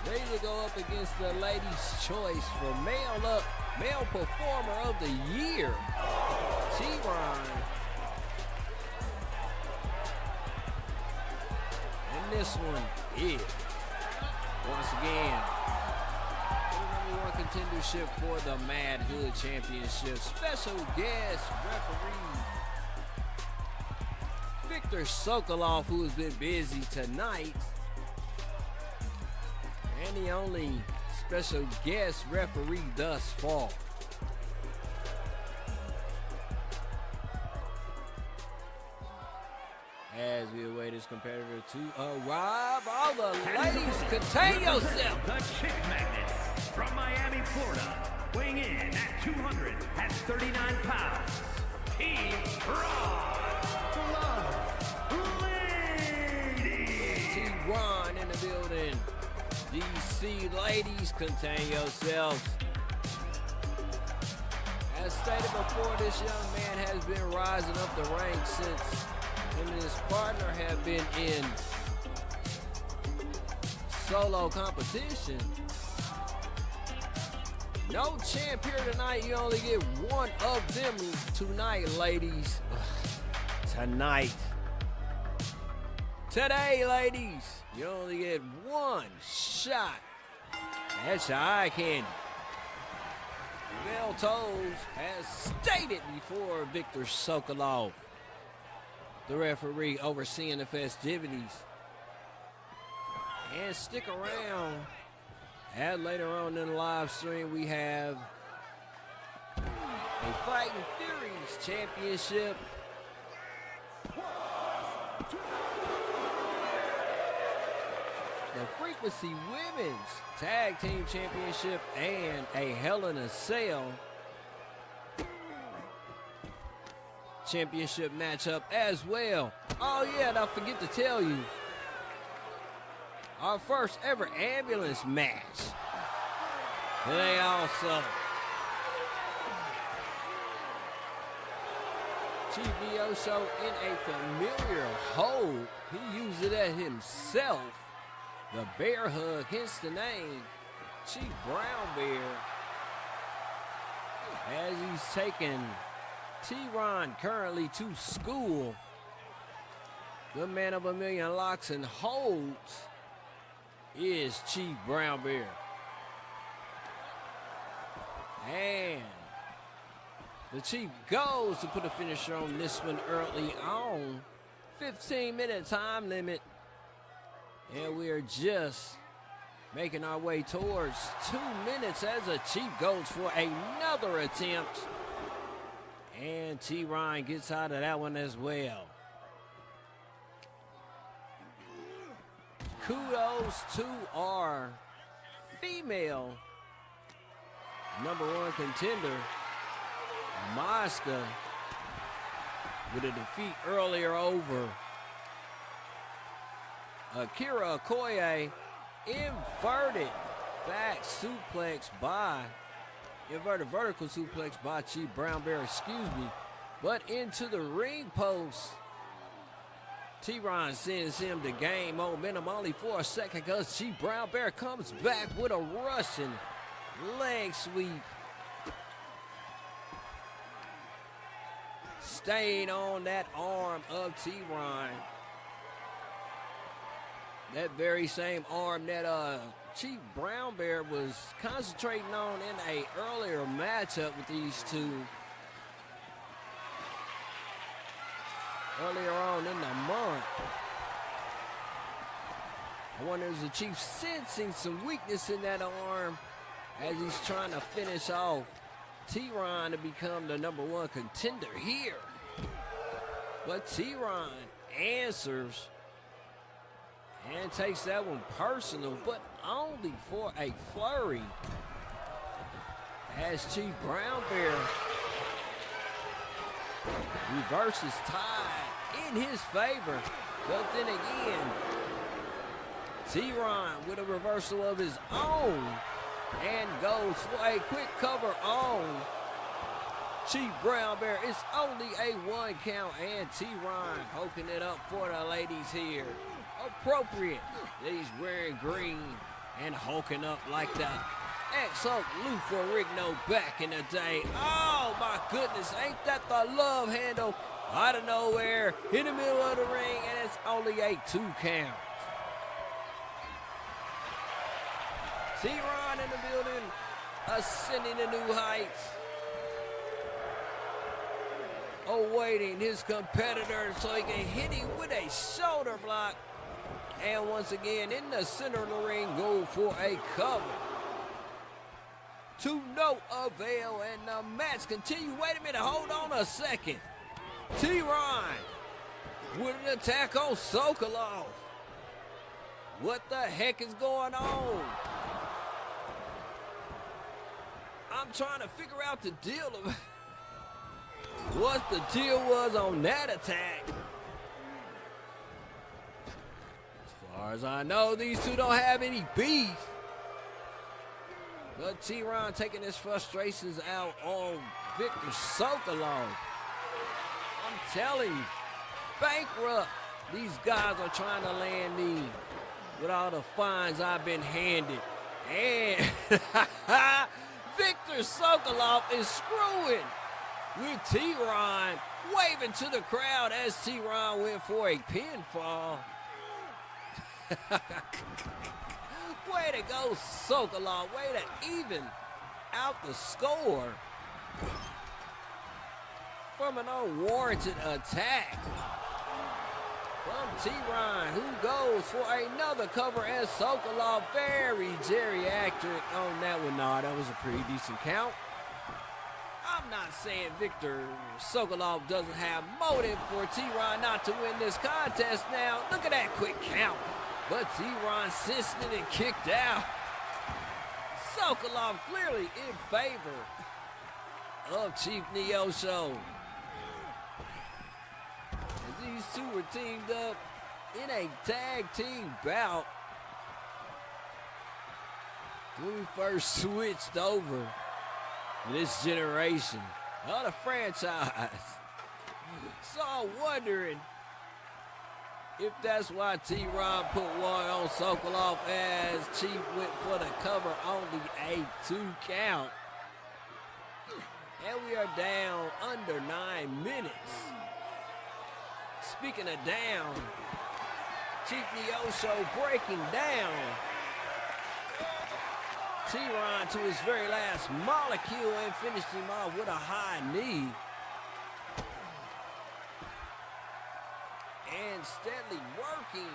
Speaker 6: Ready to go up against the ladies' choice for male performer of the year, T-Ron. And this one is, once again, the number one contendership for the Mad Hood Championship. Special guest referee Victor Sokolov, who has been busy tonight. And the only special guest referee thus far. As we await this competitor to arrive, all the ladies, contain yourself.
Speaker 8: The Chick Magnets from Miami, Florida, weighing in at 239 pounds, Team Raw Ladies.
Speaker 6: T-Ron in the building. DC ladies, contain yourselves. As stated before, this young man has been rising up the ranks since him and his partner have been in solo competition. No champ here tonight. You only get one of them tonight, ladies. Tonight. Today, ladies, you only get one shot. That's your eye candy. Bell Tolls has stated before Victor Sokolov, the referee overseeing the festivities. And stick around. And later on in the live stream, we have a Fighting Furies Championship. The Frequency Women's Tag Team Championship and a Hell in a Cell Championship matchup as well. Oh yeah, and I forget to tell you, our first ever ambulance match today also. Chief Neosho in a familiar hold. He used it at himself. The bear hug, hence the name, Chief Brown Bear. As he's taking T-Ron currently to school. The man of a million locks and holds is Chief Brown Bear. And the Chief goes to put a finisher on this one early on. 15-minute time limit. And we are just making our way towards 2 minutes as the Chief goes for another attempt. And T-Ron gets out of that one as well. Kudos to our female number one contender, Mosca, with a defeat earlier over Akira Okoye. Inverted vertical suplex by Chief Brown Bear, excuse me. but into the ring post. T-Ron sends him to gain momentum only for a second because Chief Brown Bear comes back with a Russian leg sweep. Staying on that arm of T-Ron. That very same arm that Chief Brown Bear was concentrating on in a earlier matchup with these two. Earlier on in the month. I wonder is the Chief sensing some weakness in that arm as he's trying to finish off T-Ron to become the #1 contender here. But T-Ron answers and takes that one personal, but only for a flurry. As Chief Brown Bear reverses tide in his favor. But then again, T-Ron with a reversal of his own and goes for a quick cover on Chief Brown Bear. It's only a 1 count, and T-Ron hooking it up for the ladies here. Appropriate that he's wearing green and hulking up like that. Ex-Hulk Lou Ferrigno back in the day. Oh my goodness, ain't that the love handle out of nowhere in the middle of the ring, and it's only a 2 count. T-Ron in the building, ascending to new heights. Awaiting his competitor so he can hit him with a shoulder block. And once again, in the center of the ring, go for a cover. To no avail, and the match continue. Wait a minute, hold on a second. T-Ron with an attack on Sokolov. What the heck is going on? I'm trying to figure out the deal of what the deal was on that attack. As far as I know, these two don't have any beef. But T-Ron taking his frustrations out on Victor Sokolov. I'm telling you, bankrupt. These guys are trying to land me with all the fines I've been handed. And Victor Sokolov is screwing with T-Ron, waving to the crowd as T-Ron went for a pinfall. Way to go, Sokolov. Way to even out the score from an unwarranted attack from T-Ron, who goes for another cover as Sokolov very geriatric on that one. No, that was a pretty decent count. I'm not saying Victor Sokolov doesn't have motive for T-Ron not to win this contest. Now, look at that quick count. But T-Ron sensed it and kicked out. Sokolov clearly in favor of Chief Neosho. As these two were teamed up in a tag team bout when we first switched over to this generation of the franchise. So I'm wondering if that's why T-Ron put one on Sokolov as Chief went for the cover, only a 2 count. And we are down under 9 minutes. Speaking of down, Chief Neosho breaking down T-Ron to his very last molecule and finished him off with a high knee. And steadily working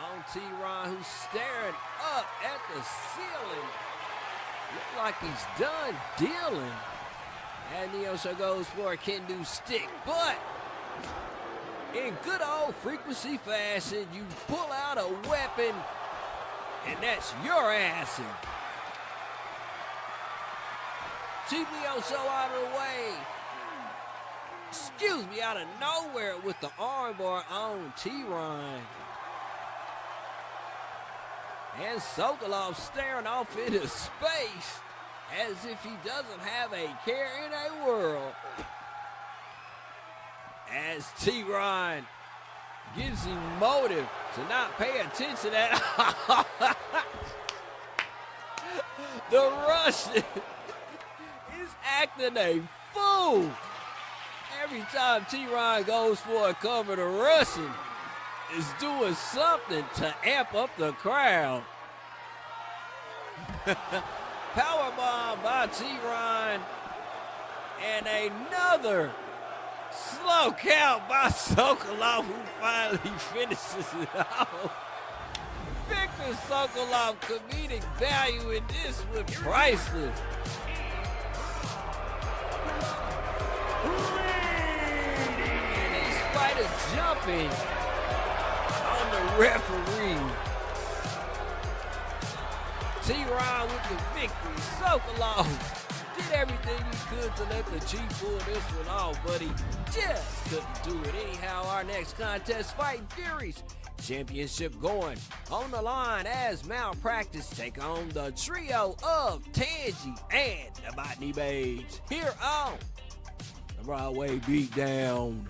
Speaker 6: on T-Ron, who's staring up at the ceiling. Looks like he's done dealing. And Neosho goes for a can-do stick, but in good old frequency fashion, you pull out a weapon, and that's your assing. Chief Neosho out of the way. Excuse me, out of nowhere with the armbar on T-Ron. And Sokolov staring off into space as if he doesn't have a care in a world. As T-Ron gives him motive to not pay attention at all. The Russian is acting a fool. Every time T-Ron goes for a cover, the Russian is doing something to amp up the crowd. Powerbomb by T-Ron. And another slow count by Sokolov, who finally finishes it off. Victor Sokolov, comedic value in this was priceless. And in spite of jumping on the referee, T-Ron with the victory. Sokolov did everything he could to let the Chief pull this one off, but he just couldn't do it. Anyhow, our next contest, fighting Furies. Championship going on the line as Malpractice take on the trio of Tangy and the Botany Babes here on the Broadway Beatdown.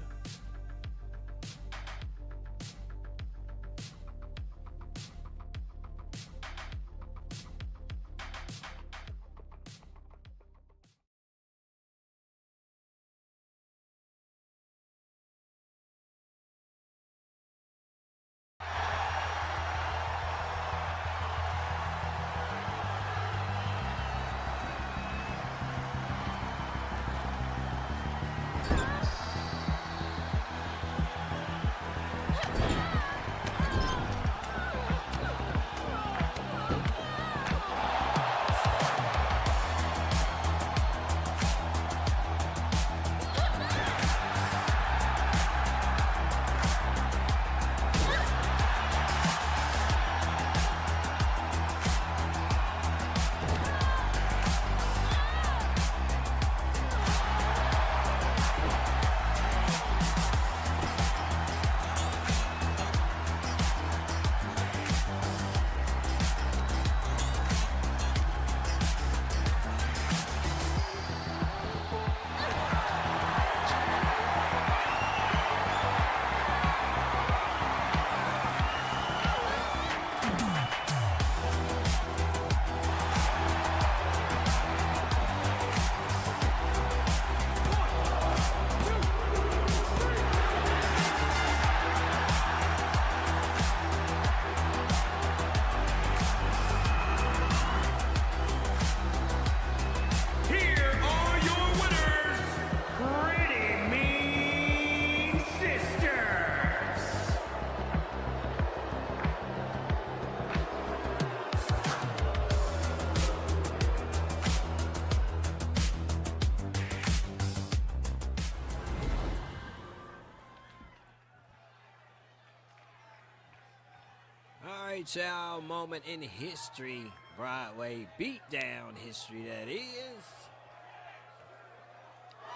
Speaker 6: Y'all, moment in history, Broadway Beatdown history that is.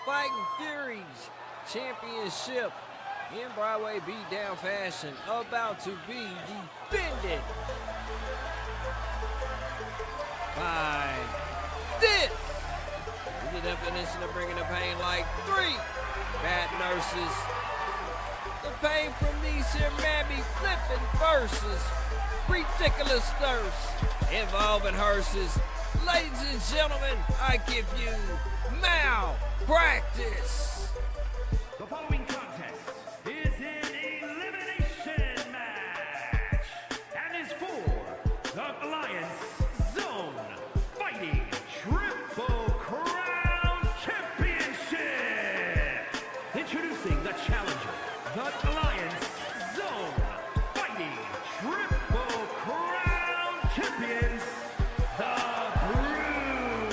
Speaker 6: Fighting Furies Championship in Broadway Beatdown fashion, about to be defended by this. Is the definition of bringing the pain like 3 bad nurses. The pain from these here mammy flipping verses. Ridiculous thirst involving hearses. Ladies and gentlemen, I give you Malpractice.
Speaker 8: The following contest is an elimination match and is for the Alliance Zone Fighting Triple Crown Championship. Introducing the challenger, the Alliance Zone Fighting Triple Crown Champions, the Brood.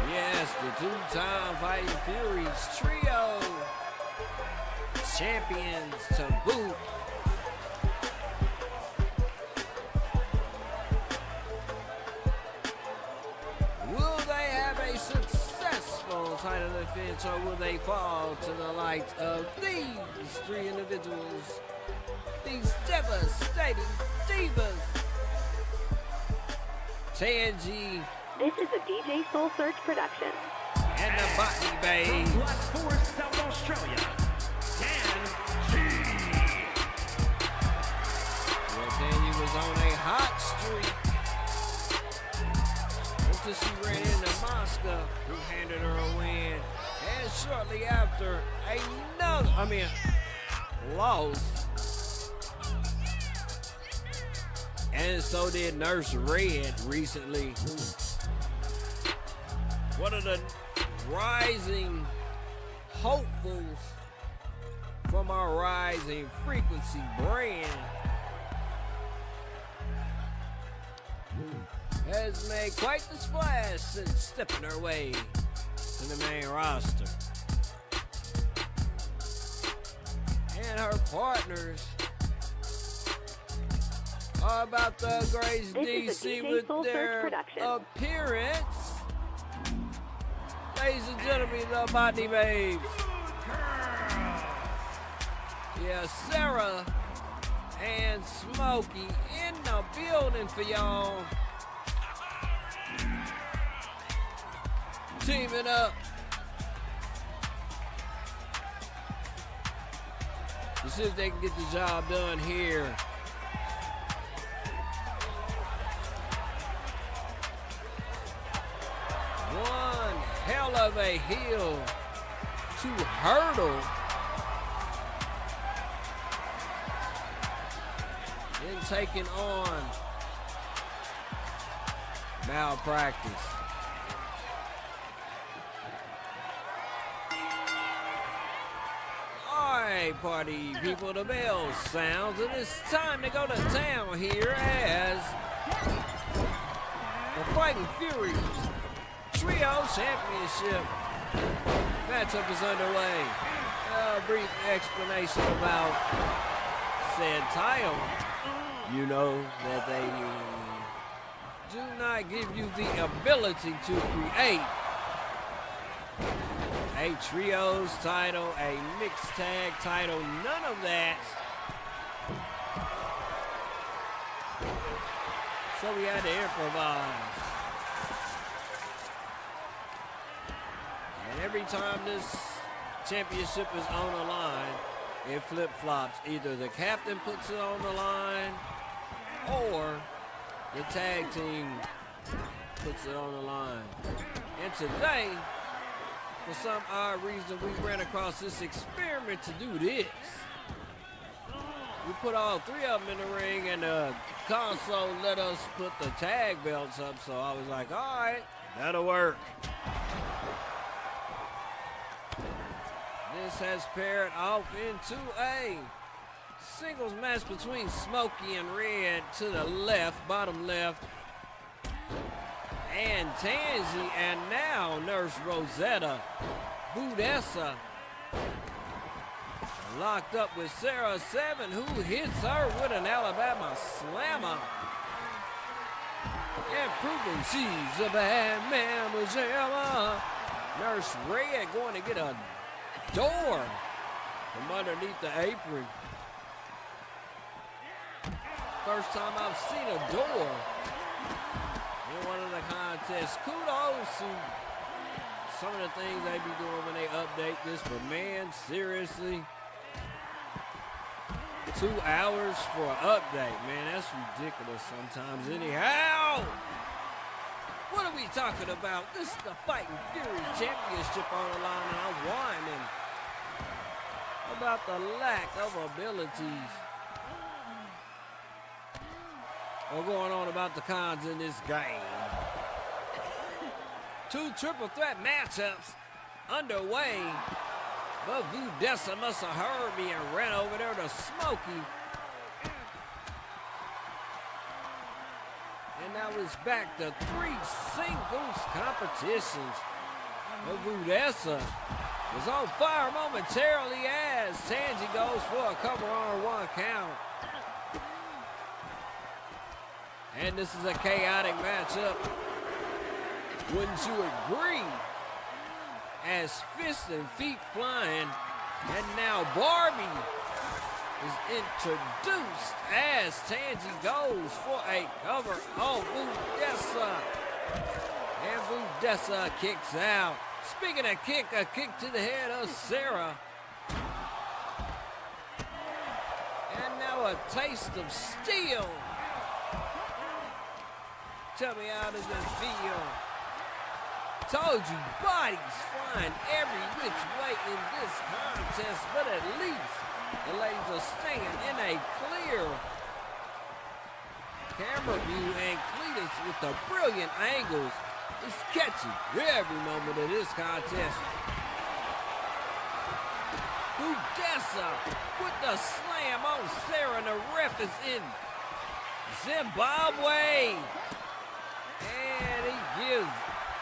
Speaker 6: Yes, the two-time Fighting Furies trio champions to boot. Will they have a successful title defense, or will they fall to the likes of these 3 individuals? These devastating divas. Tangy
Speaker 9: This is a DJ Soul Search production.
Speaker 6: And the Botany
Speaker 8: From
Speaker 6: Babes.
Speaker 8: Black Forest, South Australia, Dan G.
Speaker 6: Well, Daniel was on a hot streak until she ran into Mosca, who handed her a win. And shortly after, loss. And so did Nurse Red recently. One of the rising hopefuls from our rising frequency brand has made quite the splash since stepping her way to the main roster. And her partners are about to grace
Speaker 9: This is a
Speaker 6: DC
Speaker 9: DJ
Speaker 6: with
Speaker 9: Soul Search
Speaker 6: their
Speaker 9: production.
Speaker 6: appearance. Ladies and gentlemen, the Botany Babes. Yeah, Sarah and Smokey in the building for y'all. Teaming up. To see if they can get the job done here. One hell of a hill to hurdle. Then taking on Malpractice. Alright, party people, the bell sounds, and it's time to go to town here as the Fighting Furies Trio Championship matchup is underway. A brief explanation about said title. You know that they do not give you the ability to create a trios title, a mixed tag title, none of that. So we had to improvise. And every time this championship is on the line, it flip-flops. Either the captain puts it on the line or the tag team puts it on the line. And today, for some odd reason, we ran across this experiment to do this. We put all three of them in the ring, and the console let us put the tag belts up, so I was like, all right, that'll work. This has paired off into a singles match between Smokey and Red to the left, bottom left, and Tansy, and now Nurse Rosetta Budessa locked up with Sarah 7, who hits her with an Alabama slammer. And proving she's a bad mamma jamma. Nurse Red going to get a door from underneath the apron. First time I've seen a door in one of the contests. Kudos to some of the things they be doing when they update this, but man, seriously, 2 hours for an update, man, that's ridiculous sometimes. Anyhow, what are we talking about? This is the Fighting Fury Championship on the line, and I'm whining about the lack of abilities. Or going on about the cons in this game. 2 triple threat matchups underway. But Budessa must have heard me and ran over there to Smokey. And now it's back to 3 singles competitions. But Budessa was on fire momentarily as Tansy goes for a cover on 1 count. And this is a chaotic matchup. Wouldn't you agree? As fists and feet flying. And now Barbie is introduced as Tansy goes for a cover on Budessa. Dessa kicks out. Speaking of kick, a kick to the head of Sarah. And now a taste of steel. Tell me, how does it feel? Told you, bodies flying every which way in this contest, but at least the ladies are staying in a clear camera view, and Cletus with the brilliant angles is catching every moment of this contest. Udessa with the slam on Sarah, and the ref is in Zimbabwe. And he gives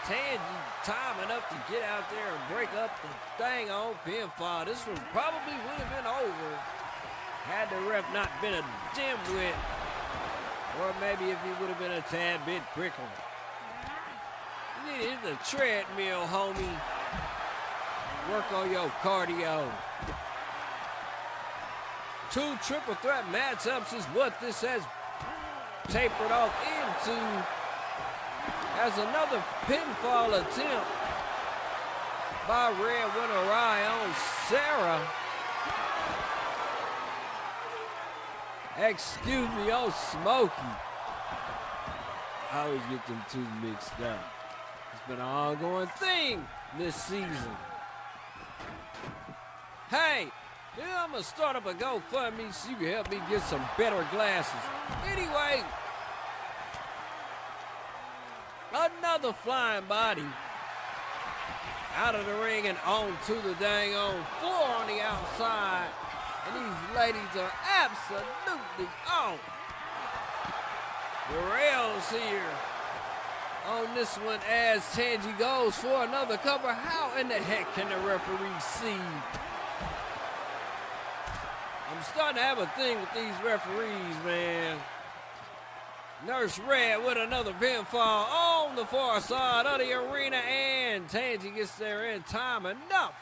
Speaker 6: Tangy time enough to get out there and break up the dang on pinfall. This one probably would have been over had the ref not been a dimwit, or maybe if he would have been a tad bit quicker. You need to hit the treadmill, homie. Work on your cardio. 2 triple threat matchups is what this has tapered off into, as another pinfall attempt by Red Winterai on Sarah. Excuse me, on Smokey. I always get them two mixed up. It's been an ongoing thing this season. Hey, yeah, I'm gonna start up a GoFundMe so you can help me get some better glasses. Anyway, another flying body out of the ring and onto the dang on floor on the outside. And these ladies are absolutely on the rails here on this one as Tangy goes for another cover. How in the heck can the referee see? I'm starting to have a thing with these referees, man. Nurse Red with another pinfall on the far side of the arena, and Tangy gets there in time enough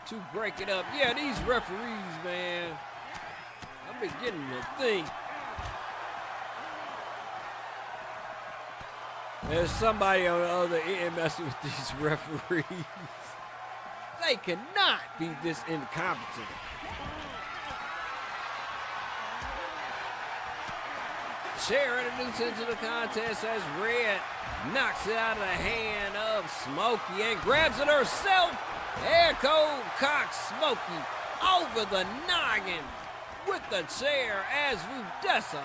Speaker 6: to break it up. Yeah, these referees, man, I'm beginning to think there's somebody on the other end messing with these referees. They cannot be this incompetent. Chair introduced into the contest as Red knocks it out of the hand of Smokey and grabs it herself. Air Code cocks Smokey over the noggin with the chair as Udessa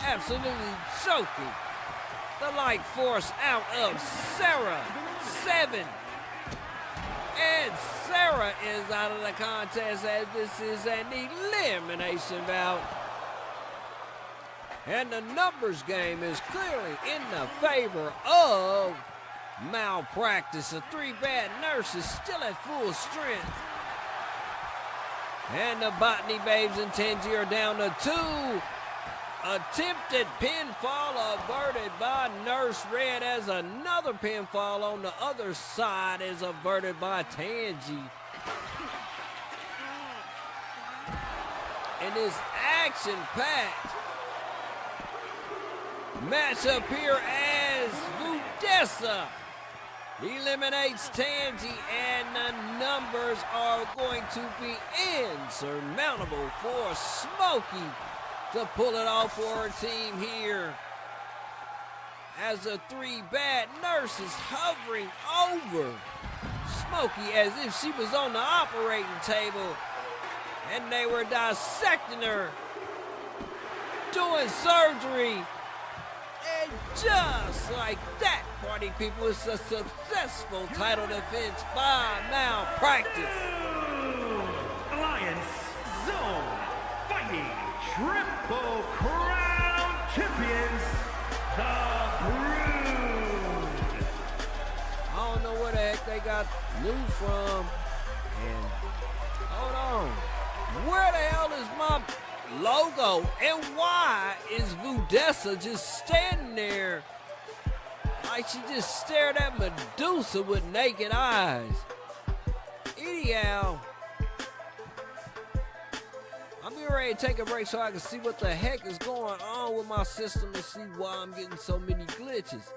Speaker 6: absolutely choking the light force out of Sarah. 7. And Sarah is out of the contest as this is an elimination bout. And the numbers game is clearly in the favor of Malpractice. The 3 bad nurses still at full strength. And the Botany Babes and Tangy are down to 2. Attempted pinfall averted by Nurse Red as another pinfall on the other side is averted by Tangy. And this action-packed matchup here as Udessa eliminates Tangy, and the numbers are going to be insurmountable for Smokey to pull it off for her team here. As the 3 bad nurses hovering over Smokey as if she was on the operating table and they were dissecting her, doing surgery. And just like that, party people, it's a successful title defense by Malpractice.
Speaker 8: Alliance Zone fighting Triple Crown Champions, the Brood.
Speaker 6: I don't know where the heck they got news from. And hold on, where the hell is my logo, and why is Udessa just standing there like she just stared at Medusa with naked eyes? Anyhow, I'm getting ready to take a break so I can see what the heck is going on with my system and see why I'm getting so many glitches.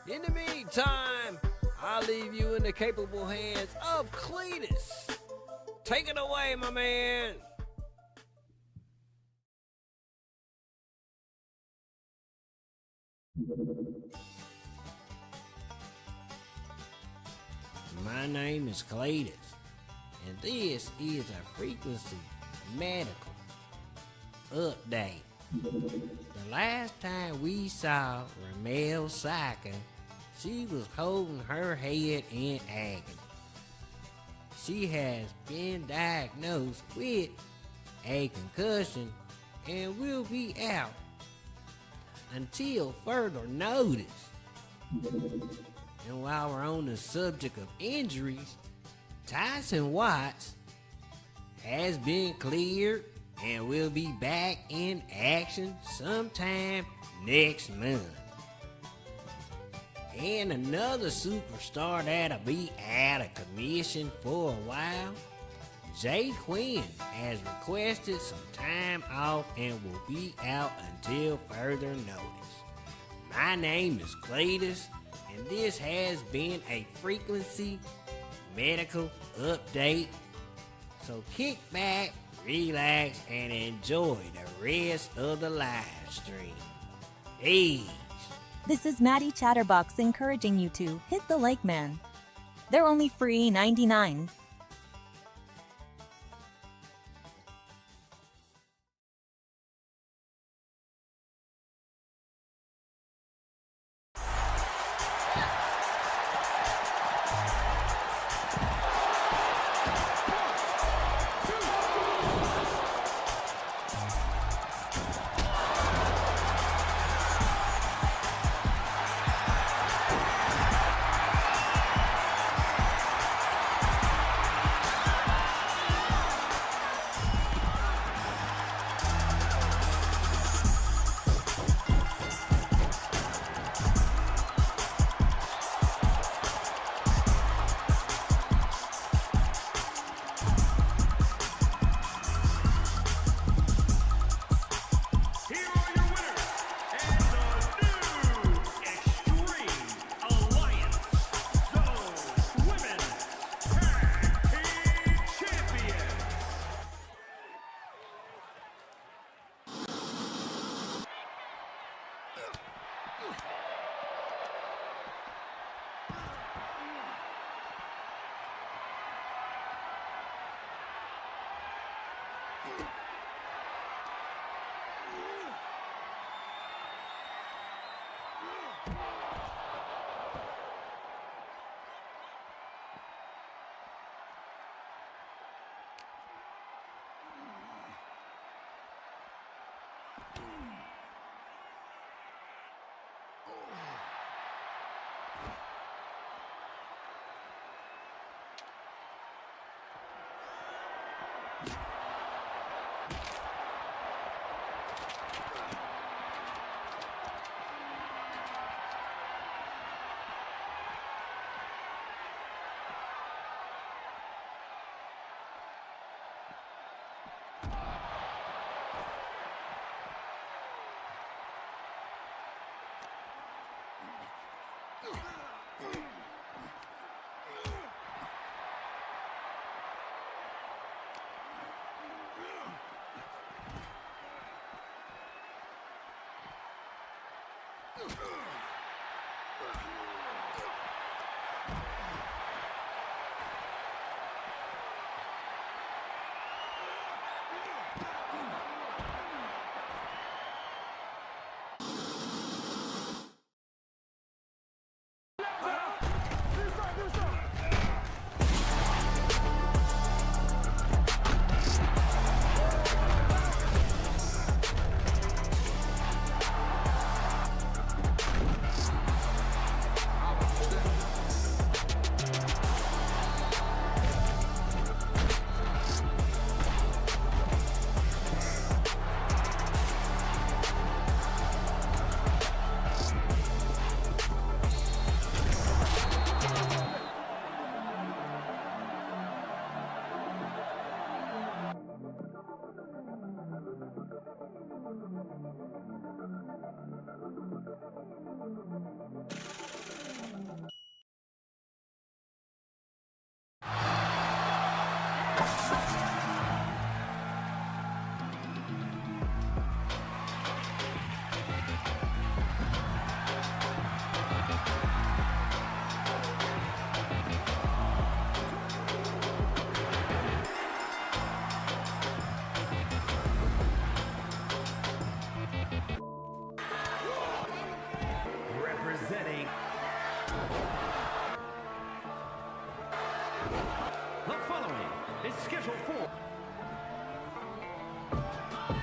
Speaker 6: In the meantime, I leave you in the capable hands of Cletus. Take it away, my man. My name is Cletus, and this is a frequency medical update. The last time we saw Ramel Saka, she was holding her head in agony. She has been diagnosed with a concussion and will be out until further notice. And while we're on the subject of injuries, Tyson Watts has been cleared and will be back in action sometime next month. And another superstar that'll be out of commission for a while, Jay Quinn has requested some time off and will be out until further notice. My name is Cletus, and this has been a frequency medical update. So kick back, relax, and enjoy the rest of the live stream. Peace.
Speaker 10: This is Maddie Chatterbox encouraging you to hit the like man. They're only free 99.
Speaker 8: The following is scheduled for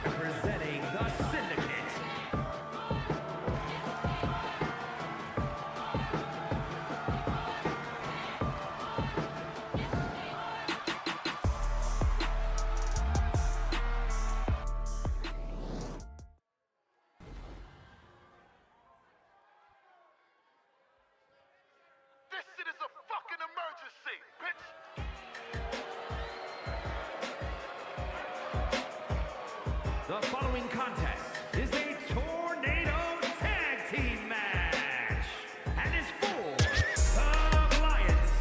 Speaker 8: representing the Syndicate.
Speaker 2: This shit is a fucking emergency, bitch!
Speaker 8: The following contest is a tornado tag team match and is for the Alliance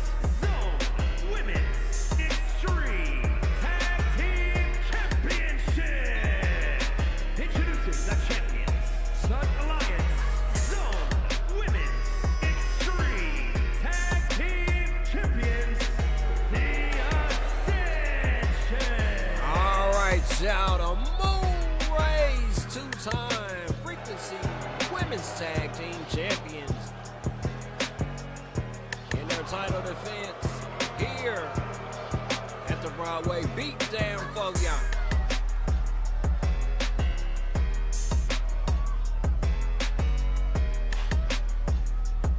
Speaker 8: Zone Women's Extreme Tag Team Championship. Introducing the champions, the Alliance Zone Women's Extreme Tag Team Champions, the Ascension.
Speaker 6: All right, shout out Moonrays, two-time frequency women's tag team champions. In their title defense here at the Broadway Beatdown for y'all.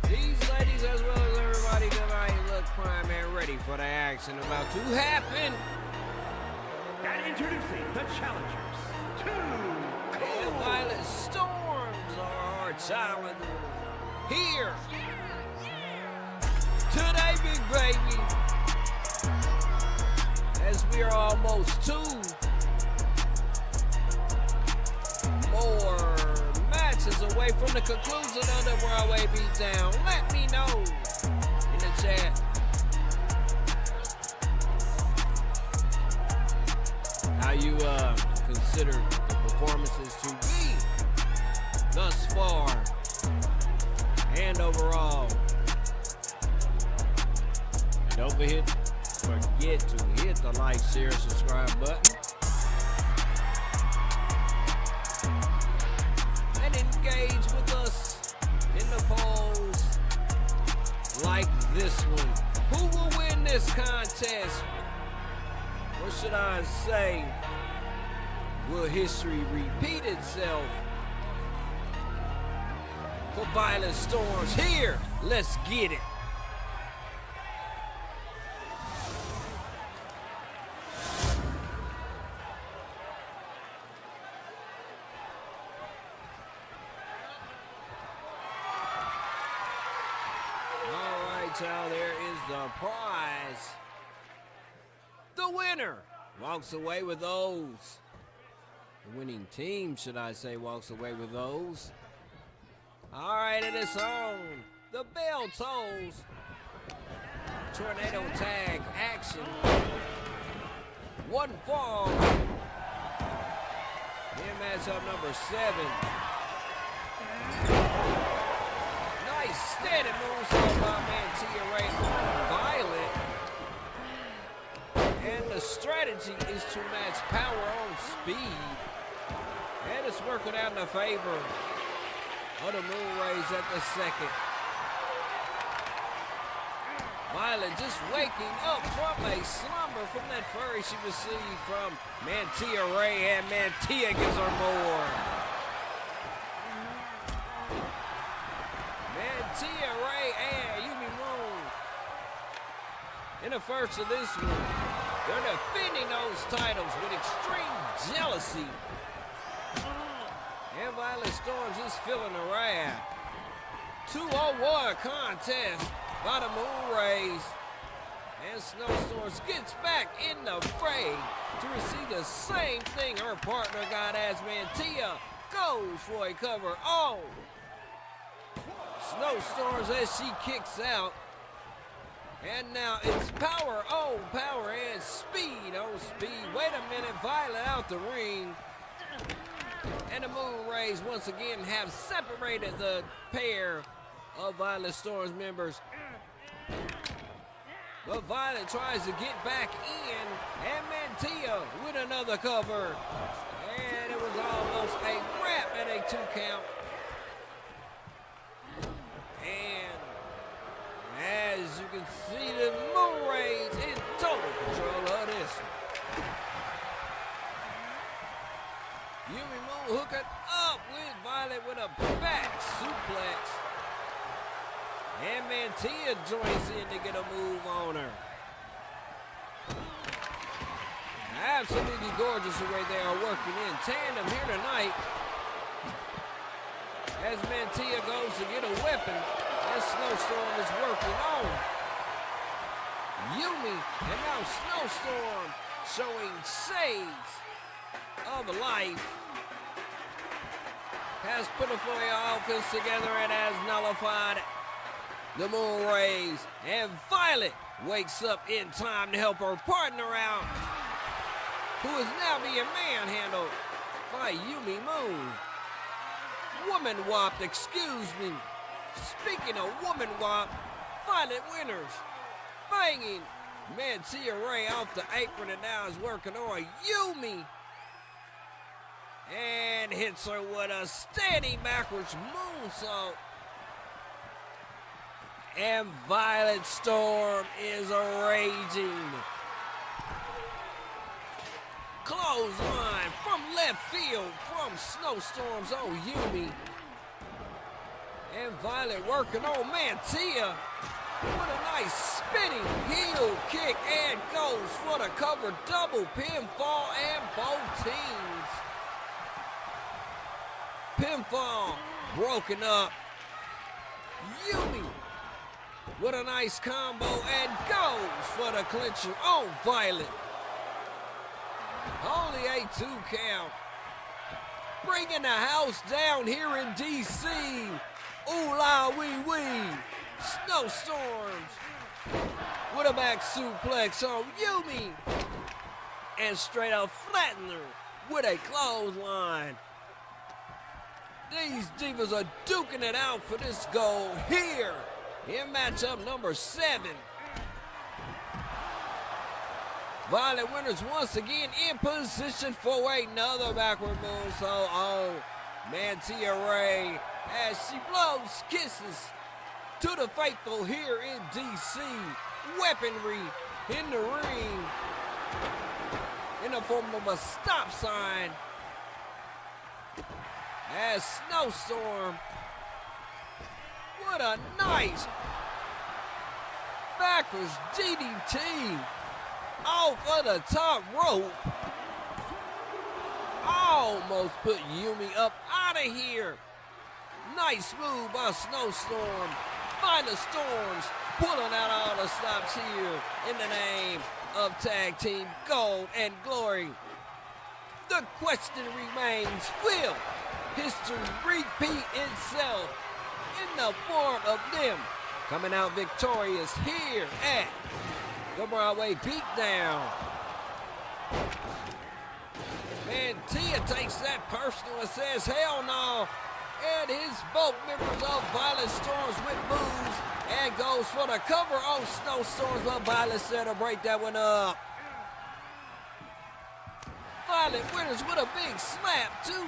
Speaker 6: These ladies, as well as everybody tonight, look prime and ready for the action about to happen.
Speaker 8: And introducing the challengers,
Speaker 6: And Violet Storms are our challenge here today, big baby. As we are almost 2 more matches away from the conclusion of the Broadway Beatdown. Let me know in the chat how you consider the performances to be thus far and overall. And don't forget to hit the like, share, subscribe button. And engage with us in the polls like this one. Who will win this contest? What should I say? Will history repeat itself? For Violet Storms here, let's get it. All right, y'all, there is the prize. The winner walks away with those. The winning team, should I say, walks away with those. All right, it is on. The bell tolls. Tornado tag action. One fall. In matchup number 7. Nice steady moonsault by Mantia Ray on Violet. And the strategy is to match power on speed. And it's working out in the favor of the Moonrays at the second. Violet just waking up from a slumber from that flurry she received from Mantia Ray, and Mantia gives her more. Mantia Ray and Yumi Moon. In the first of this one, they're defending those titles with extreme jealousy. And Violet Storms is feeling the wrath. 2-on-1 contest by the Moonrays. And Snowstorms gets back in the fray to receive the same thing her partner got as Mantia goes for a cover. Oh! Snowstorms as she kicks out. And now it's power on power and speed on speed. Wait a minute, Violet out the ring. And the Moonrays once again have separated the pair of Violet Storm's members. But Violet tries to get back in, and Mantia with another cover. And it was almost a wrap at a 2 count. And And Mantia joins in to get a move on her. Absolutely gorgeous the way they are working in tandem here tonight. As Mantia goes to get a weapon, and Snowstorm is working on Yumi, and now Snowstorm showing shades of life. Has put a full offense together and has nullified the moon rays. And Violet wakes up in time to help her partner out, who is now being manhandled by Yumi Moon. Woman whopped, excuse me. Speaking of woman whop, Violet winners. Banging Mantia Ray off the apron and now is working on Yumi. And hits her with a standing backwards moonsault. And Violet Storm is raging. Clothesline from left field from Snowstorm's own Yumi. And Violet working on Mantia. What a nice spinning heel kick and goes for the cover double pinfall and both teams. Pinfall broken up. Yumi with a nice combo and goes for the clincher on Violet. Only a 2 count. Bringing the house down here in D.C. Ooh la wee wee. Snowstorms with a back suplex on Yumi. And straight up flatten her with a clothesline. These divas are duking it out for this goal here in matchup number 7. Violet winners once again in position for another backward moonsault on Mantia Ray as she blows kisses to the faithful here in D.C. Weaponry in the ring in the form of a stop sign as Snowstorm. What a nice backwards DDT off of the top rope. Almost put Yumi up out of here. Nice move by Snowstorm. Violet Storms pulling out all the stops here in the name of Tag Team Gold and Glory. The question remains, will history repeat itself in the form of them coming out victorious here at the Broadway Beatdown? Mantia takes that personal and says, hell no. And his both members of Violet Storms with moves and goes for the cover on Snowstorms, but Violet said to break that one up. Violet winners with a big slap too.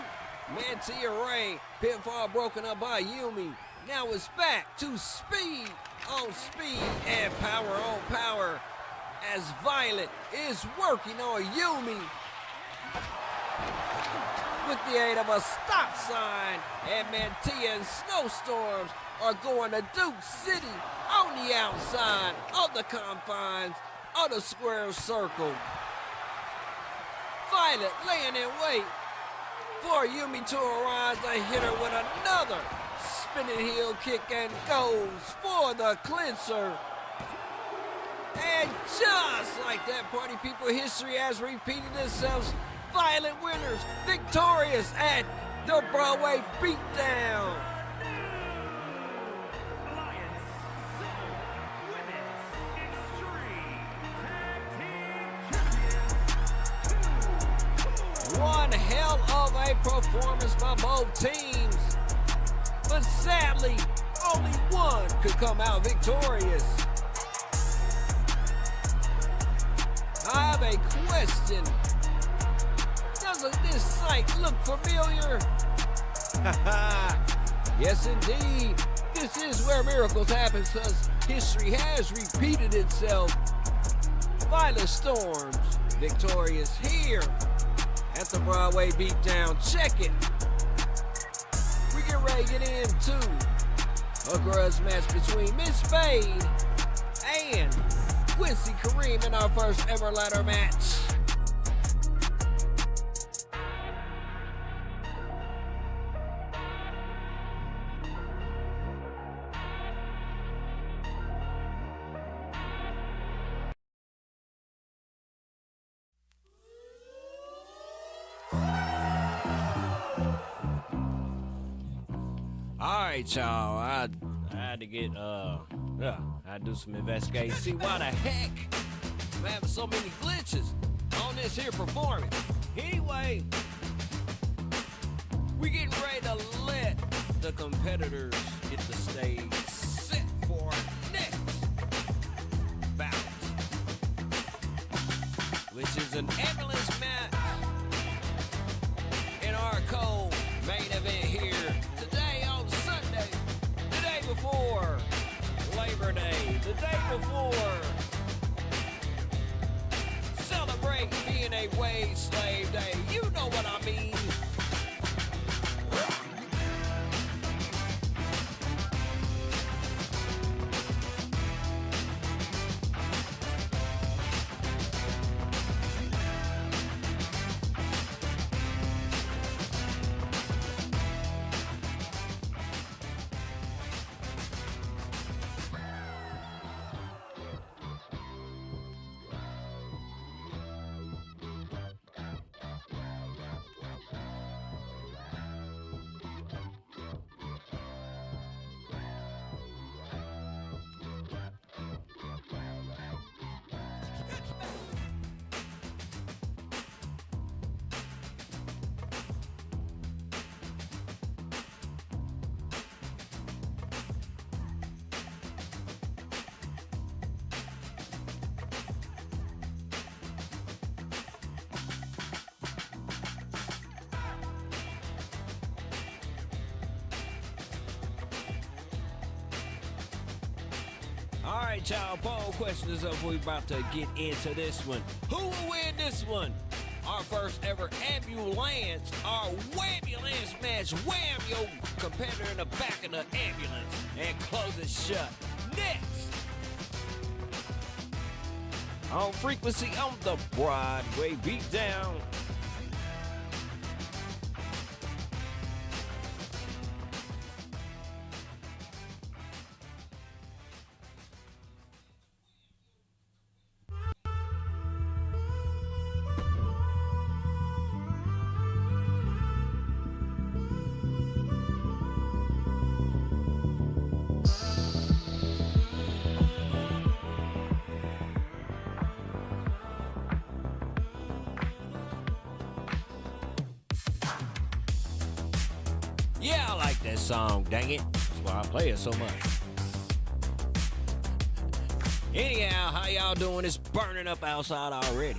Speaker 6: Mantia Ray, pinfall broken up by Yumi. Now it's back to speed on speed and power on power as Violet is working on Yumi with the aid of a stop sign, and Mantia and Snowstorms are going to Duke City on the outside of the confines of the square circle. Violet laying in wait for Yumi to arise and hit her with another spinning heel kick and goes for the clincher. And just like that, party people, history has repeated itself. Violet winners victorious at the Broadway Beatdown.
Speaker 8: Alliance Zone Women's Extreme Tag Team Champions.
Speaker 6: One hell of a performance by both teams. But sadly, only one could come out victorious. I have a question. Doesn't this site look familiar? Yes, indeed. This is where miracles happen, because history has repeated itself. Violet Storms victorious here at the Broadway Beatdown. Check it. We get ready to get into A grudge match between Miss Spade and Quincy Kareem in our first ever ladder match. All right, y'all. I had to get I had to do some investigating. See why the heck I'm having so many glitches on this here performance. Anyway, we getting ready to let the competitors get the stage set for our next bout, which is an ambulance match in our co-main event here today on Sunday, the day before Labor Day, the day before celebrate being a wage slave day. You know what I mean. All right, y'all, poll question is up. We're about to get into this one. Who will win this one? Our first ever ambulance, our wambulance match. Wham your competitor in the back of the ambulance and close it shut. Next, on frequency on the Broadway Beatdown. Yeah, I like that song, dang it. That's why I play it so much. Anyhow, how y'all doing? It's burning up outside already.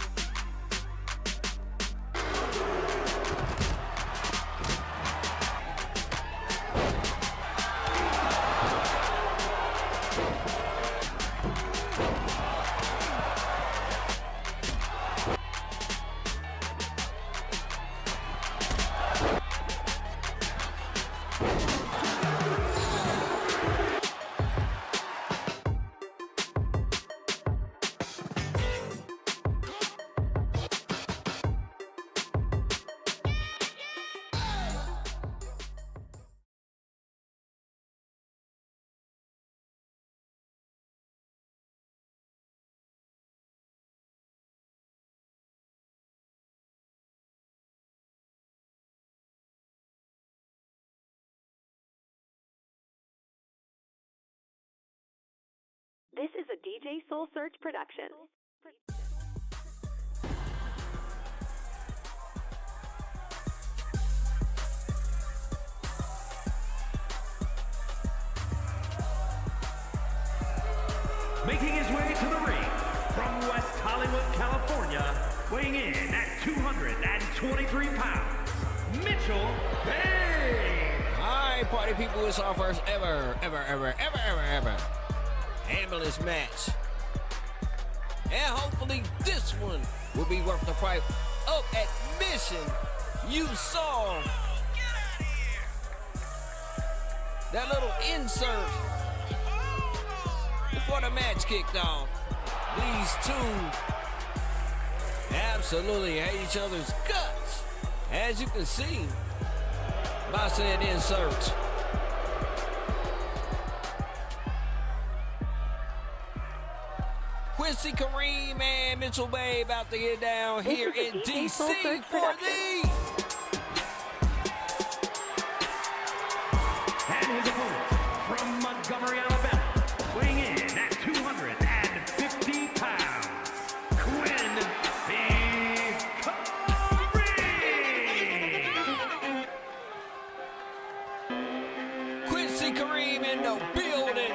Speaker 9: This is a DJ Soul Search production.
Speaker 8: Making his way to the ring from West Hollywood, California, weighing in at 223 pounds, Mitchell Bay.
Speaker 6: Hi, party people. It's our first ever ambulance match. And hopefully this one will be worth the price of admission. You saw that little insert before the match kicked off. These two absolutely hate each other's guts, as you can see by saying insert. Quincy Kareem and Mitchell Bay about to get down here in DC for the...
Speaker 8: And his opponent from Montgomery, Alabama, weighing in at 250 pounds,
Speaker 6: Quincy Kareem in the building.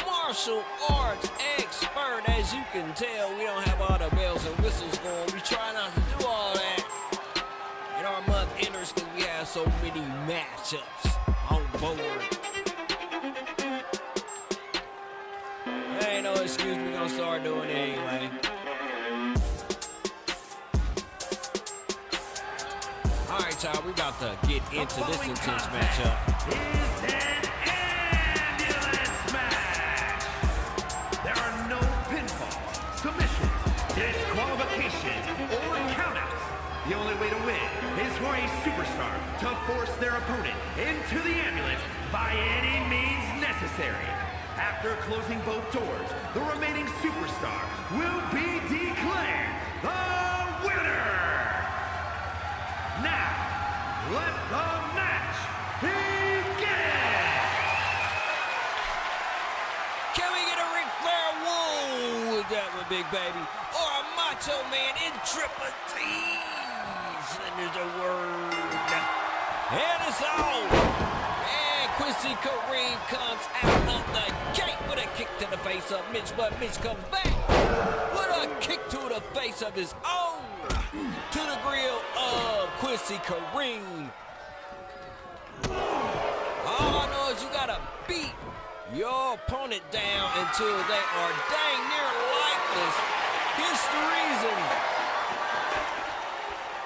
Speaker 6: Martial arts expert. As you can tell, we don't have all the bells and whistles going. We try not to do all that in our month enters because we have so many matchups on board. Ain't no excuse, we gonna start doing it anyway. All right, y'all, we about to get into this intense matchup.
Speaker 8: Is an ambulance match. There are no pinfalls, submissions, disqualifications, or countouts. The only way to win is for a superstar to force their opponent into the ambulance by any means necessary. After closing both doors, the remaining superstar will be declared the winner. Now, let the match begin!
Speaker 6: Can we get a Ric Flair woo with that one, big baby? Or a Macho Man in Triple T's? And there's a word. And it's on. And Quincy Kareem comes out of the gate with a kick to the face of Mitch, but Mitch comes back with a kick to the face of his own. To the grill of Quincy Kareem. All I know is you gotta beat your opponent down until they are dang near lifeless. Here's the reason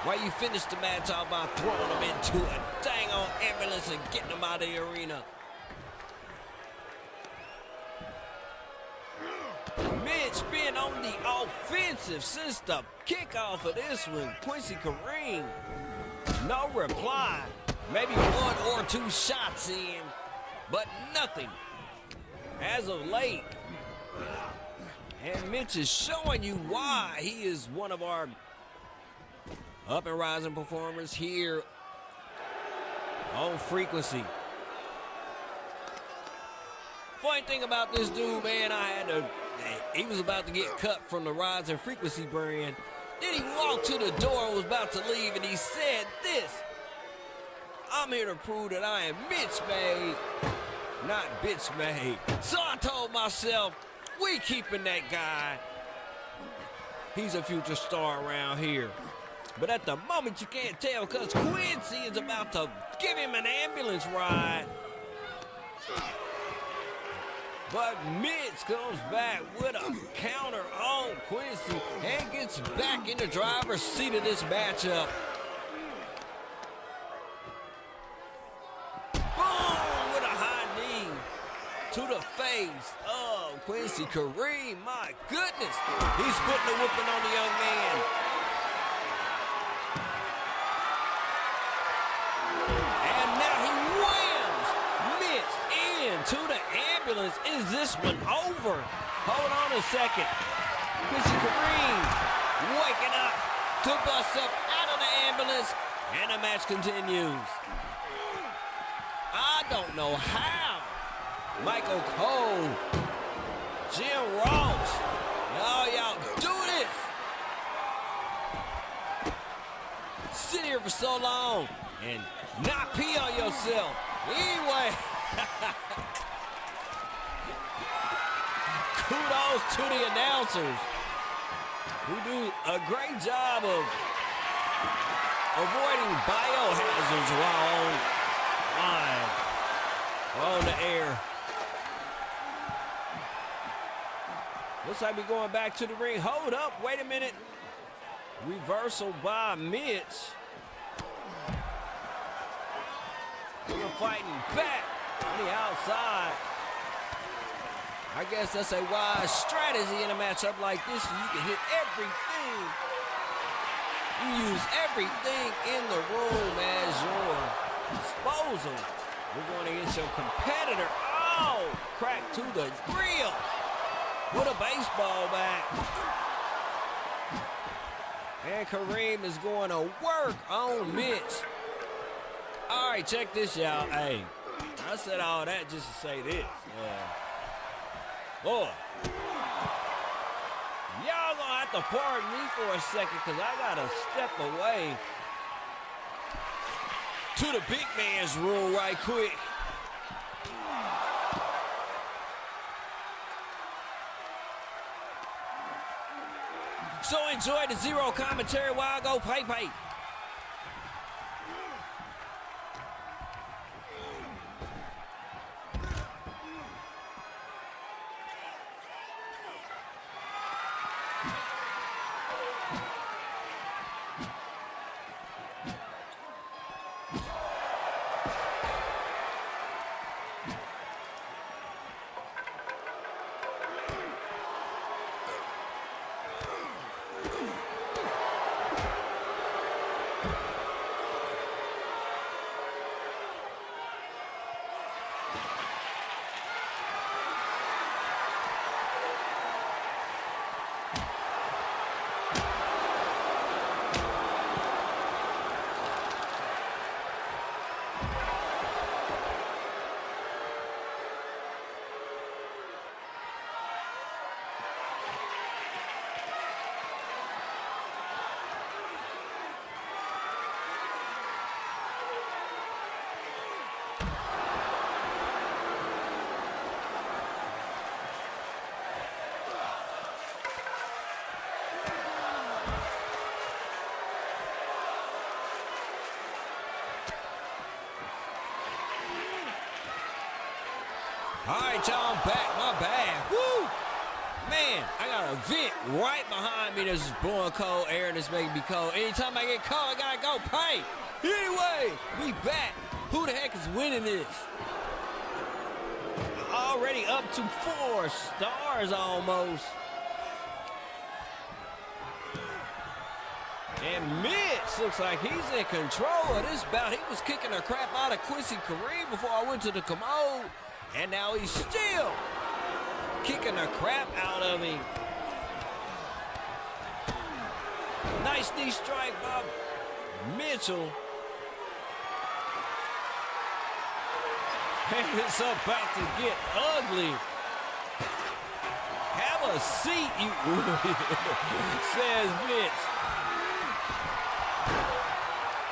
Speaker 6: why you finish the match off by throwing them into a dang on ambulance and getting them out of the arena. Mitch been on the offensive since the kickoff of this one. Quincy Kareem, no reply. Maybe one or two shots in, but nothing as of late. And Mitch is showing you why he is one of our up and rising performers here on Frequency. Funny thing about this dude, man, he was about to get cut from the Rising Frequency brand. Then he walked to the door and was about to leave, and he said this: I'm here to prove that I am Mitch made, not bitch made. So I told myself, we keeping that guy. He's a future star around here. But at the moment, you can't tell because Quincy is about to give him an ambulance ride. But Mitch comes back with a counter on Quincy and gets back in the driver's seat of this matchup. Boom! With a high knee to the face of Quincy Kareem. My goodness. He's putting a whooping on the young man. And now he whams Mitch into the ambulance. Is this one over? Hold on a second. Quincy Kareem waking up to bust up out of the ambulance, and the match continues. I don't know how Michael Cole, Jim Ross, all y'all do this. Sit here for so long and not pee on yourself. Anyway, kudos to the announcers who do a great job of avoiding biohazards while on the air. Looks like we're going back to the ring. Hold up, wait a minute. We're fighting back on the outside. I guess that's a wise strategy in a matchup like this. You can hit everything. You use everything in the room as your disposal. We're going against your competitor. Oh, crack to the grill with a baseball bat. And Kareem is going to work on Mitch. All right, check this out. Hey, I said all that just to say this. Boy, y'all gonna have to pardon me for a second because I gotta step away to the big man's room right quick. So enjoy the zero commentary while I go pay. All right, y'all, I'm back. My bad. Woo! Man, I got a vent right behind me that's blowing cold air and it's making me cold. Anytime I get cold, I gotta go pay. Anyway, we back. Who the heck is winning this? Already up to 4 stars almost. And Mitch looks like he's in control of this bout. He was kicking the crap out of Quincy Kareem before I went to the commode. And now he's still kicking the crap out of him. Nice knee strike by Mitchell. And it's about to get ugly. Have a seat, you says Mitch.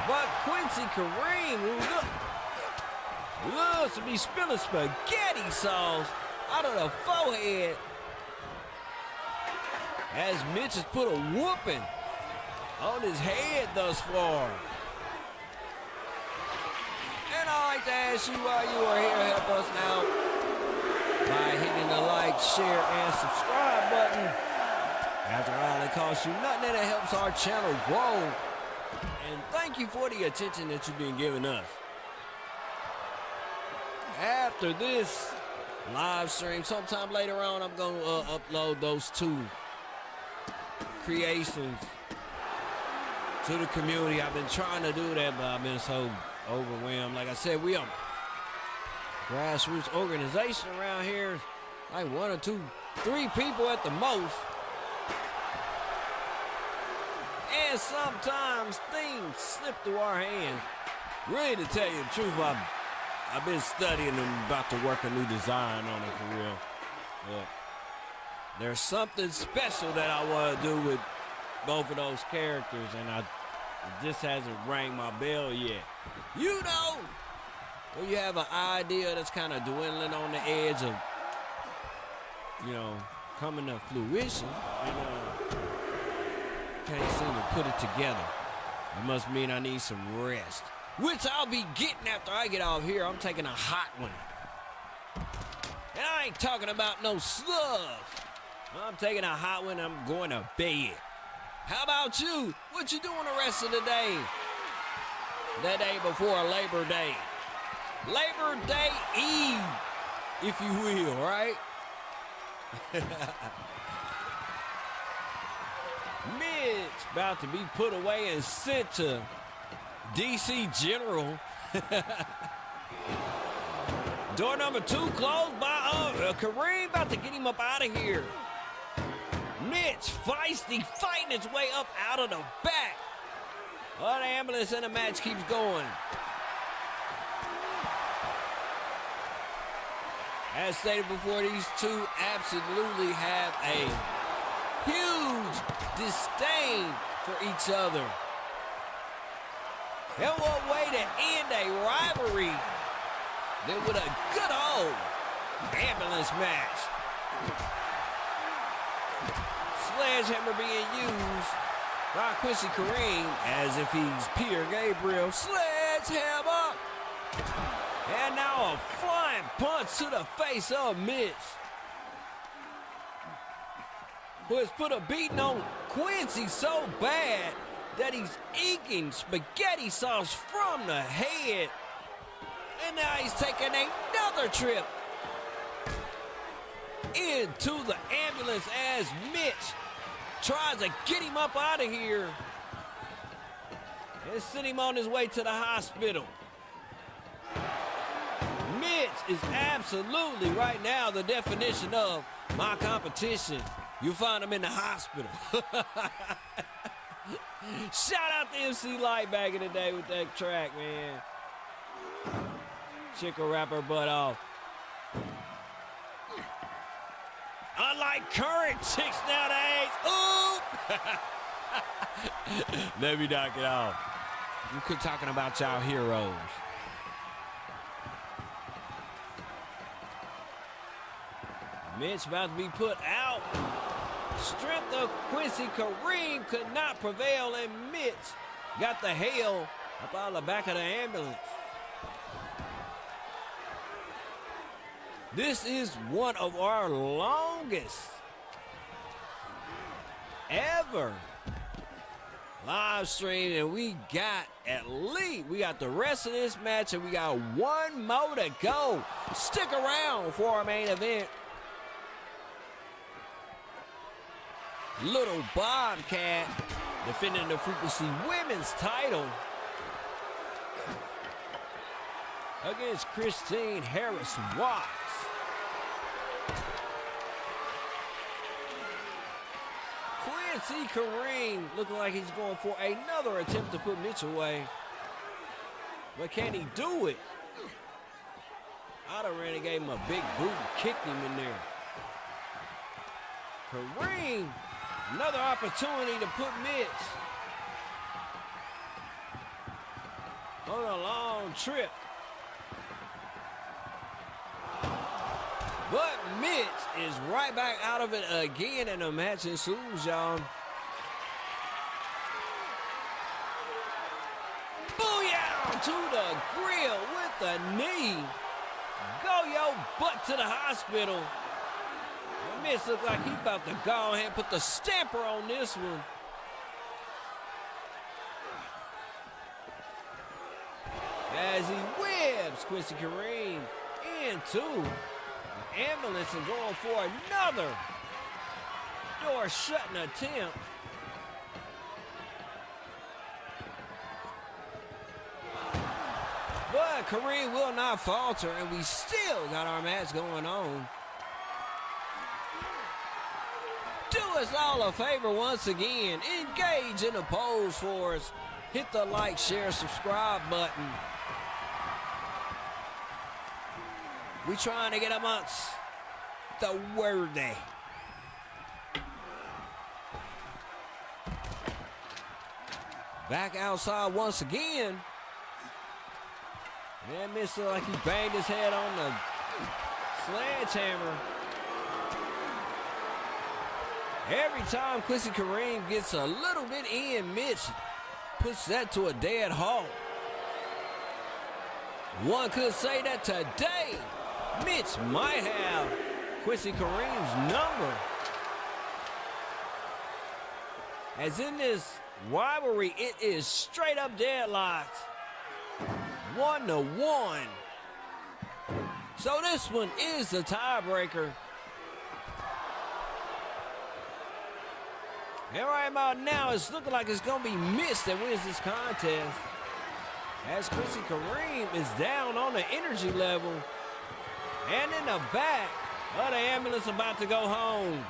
Speaker 6: But Quincy Kareem loves to be spilling spaghetti sauce out of the forehead as Mitch has put a whooping on his head thus far. And I'd like to ask you while you are here, help us out by hitting the like, share, and subscribe button. After all, it costs you nothing and it helps our channel grow. And thank you for the attention that you've been giving us. After this live stream, sometime later on, I'm going to upload those 2 creations to the community. I've been trying to do that, but I've been so overwhelmed. Like I said, we are grassroots organization around here. Like 1 or 2, 3 people at the most. And sometimes things slip through our hands. Really, to tell you the truth, I've been studying and about to work a new design on it for real. Yeah. There's something special that I want to do with both of those characters, and it just hasn't rang my bell yet. You know, when you have an idea that's kind of dwindling on the edge of, coming to fruition, can't seem to put it together. It must mean I need some rest, which I'll be getting after I get off here. I'm taking a hot one. And I ain't talking about no slugs. I'm taking a hot one. I'm going to bed. How about you? What you doing the rest of the day? That day before Labor Day. Labor Day Eve, if you will, right? Mitch about to be put away and sent to DC General. Door number 2 closed by Kareem, about to get him up out of here. Mitch feisty, fighting his way up out of the back. Oh, the ambulance and the match keeps going. As stated before, these two absolutely have a huge disdain for each other. And what way to end a rivalry than with a good old ambulance match. Sledgehammer being used by Quincy Kareem as if he's Peter Gabriel. Sledgehammer! And now a flying punch to the face of Mitch, who has put a beating on Quincy so bad that he's inking spaghetti sauce from the head. And now he's taking another trip into the ambulance as Mitch tries to get him up out of here and send him on his way to the hospital. Mitch is absolutely right now the definition of my competition. You'll find him in the hospital. Shout out to MC Light back in the day with that track, man. Chick will rap her butt off. Unlike current chicks nowadays. Ooh! Let me knock it off. We quit talking about y'all heroes. Mitch about to be put out. Strength of Quincy Kareem could not prevail, and Mitch got the hell up out of the back of the ambulance. This is one of our longest ever live stream, and we got the rest of this match, and we got one more to go. Stick around for our main event. Little BobCat defending the Frequency Women's title against Christine Harris Watts. Quincy Kareem looking like he's going for another attempt to put Mitch away. But can he do it? I done ran and gave him a big boot and kicked him in there. Kareem, another opportunity to put Mitch on a long trip. But Mitch is right back out of it again, and the match ensues, y'all. Booyah! To the grill with the knee. Go your butt to the hospital. And Mitch looks like he's about to go ahead and put the stamper on this one. As he whips Quincy Kareem into ambulance and going for another door shutting attempt. But Kareem will not falter, and we still got our match going on. Do us all a favor once again. Engage in the polls for us. Hit the like, share, subscribe button. We trying to get amongst the worthy. Back outside once again. Man, Mitch looked like he banged his head on the sledgehammer. Every time Quincy Kareem gets a little bit in, Mitch puts that to a dead halt. One could say that today, Mitch might have Quincy Kareem's number. As in this rivalry, it is straight up deadlocked. 1-1. So this one is the tiebreaker. And right about now, it's looking like it's going to be Mitch that wins this contest. As Quincy Kareem is down on the energy level. And in the back of the ambulance about to go home.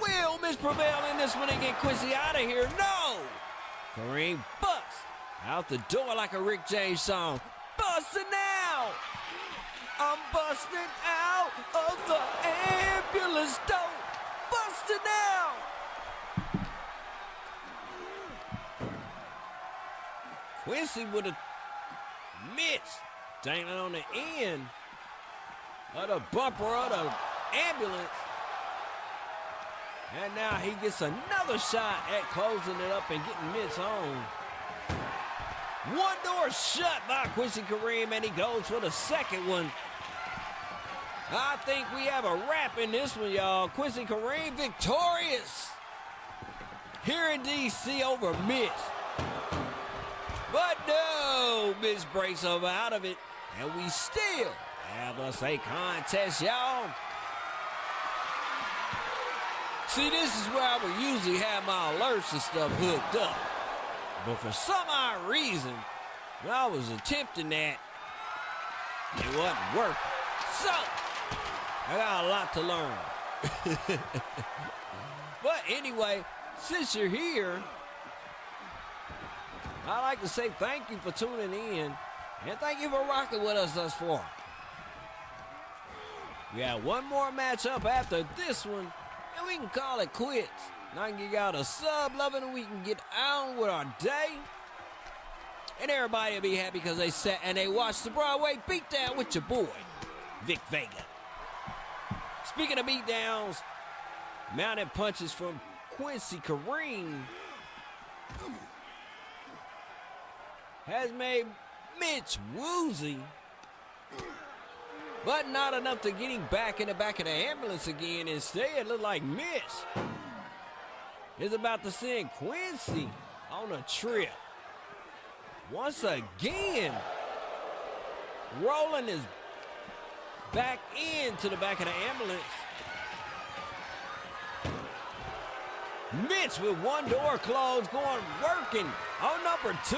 Speaker 6: Will Mitch prevail in this one and get Quincy out of here? No! Kareem busts out the door like a Rick James song. Busting out! I'm busting out of the ambulance door. Busting out! Quincy with a Mitch dangling on the end of the bumper of the ambulance. And now he gets another shot at closing it up and getting Mitch home. One door shut by Quincy Kareem, and he goes for the second one. I think we have a wrap in this one, y'all. Quincy Kareem victorious here in D.C. over Mitch. But no, Mitch breaks up out of it, and we still have us a contest, y'all. See, this is where I would usually have my alerts and stuff hooked up. But for some odd reason, when I was attempting that, it wasn't working. So, I got a lot to learn. But anyway, since you're here, I'd like to say thank you for tuning in, and thank you for rocking with us thus far. We got one more matchup after this one, and we can call it quits. And I can get out a sub loving, and we can get on with our day. And everybody will be happy because they sat and they watched the Broadway Beatdown with your boy, Vic Vega. Speaking of beatdowns, mounted punches from Quincy Kareem has made Mitch woozy, but not enough to get him back in the back of the ambulance again. Instead, it looked like Mitch is about to send Quincy on a trip. Once again, rolling his back into the back of the ambulance. Mitch with one door closed, working on number 2.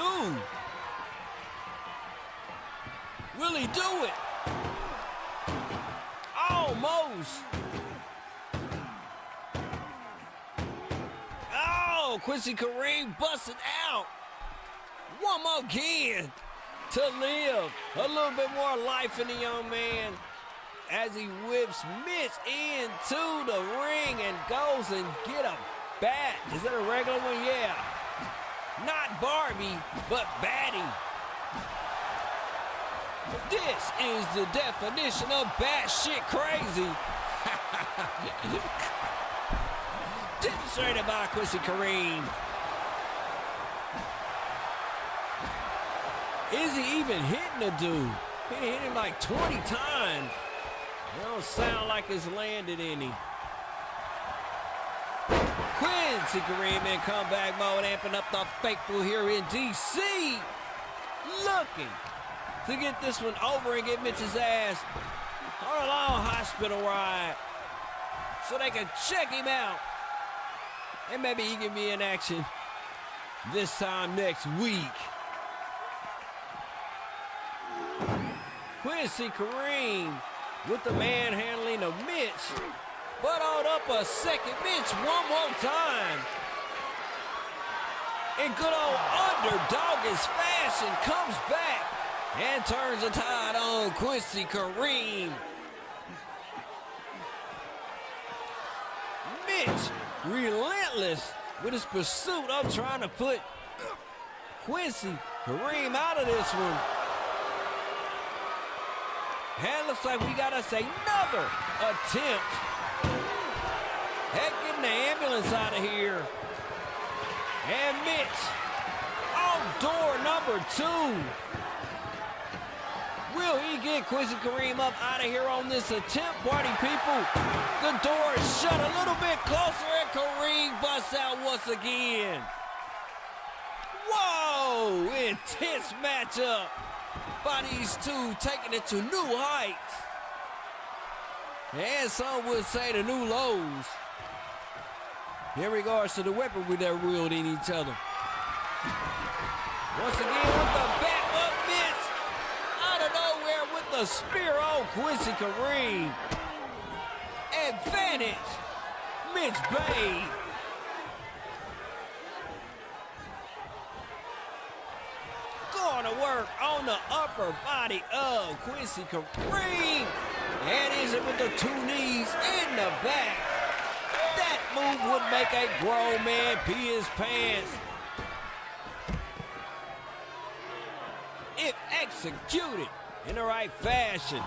Speaker 6: Will he do it? Almost. Oh, Quincy Kareem busted out. One more again to live a little bit more life in the young man as he whips Mitch into the ring and goes and get a bat. Is that a regular one? Yeah. Not Barbie, but Batty. This is the definition of batshit crazy. Demonstrated by Quincy Kareem. Is he even hitting the dude? He hit him like 20 times. It don't sound like it's landed any. Quincy Kareem in comeback mode, amping up the faithful here in D.C. Looking to get this one over and get Mitch's ass on a long hospital ride so they can check him out. And maybe he can be in action this time next week. Quincy Kareem with the manhandling of Mitch. But hold up a second. Mitch one more time. In good old underdoggish fashion, comes back and turns the tide on Quincy Kareem. Mitch, relentless with his pursuit of trying to put Quincy Kareem out of this one. And looks like we got us another attempt at getting the ambulance out of here. And Mitch on door number 2. Will he get Quincy Kareem up out of here on this attempt, party people? The door is shut a little bit closer and Kareem busts out once again. Whoa, intense matchup by these two, taking it to new heights. And some would say the new lows. In regards to the weaponry they're wielding each other. Once again with the back up miss. Out of nowhere with the spear on Quincy Kareem. Advantage. Mitch Bay. Going to work on the upper body of Quincy Kareem. And is it with the two knees in the back. That move would make a grown man pee his pants. If executed in the right fashion.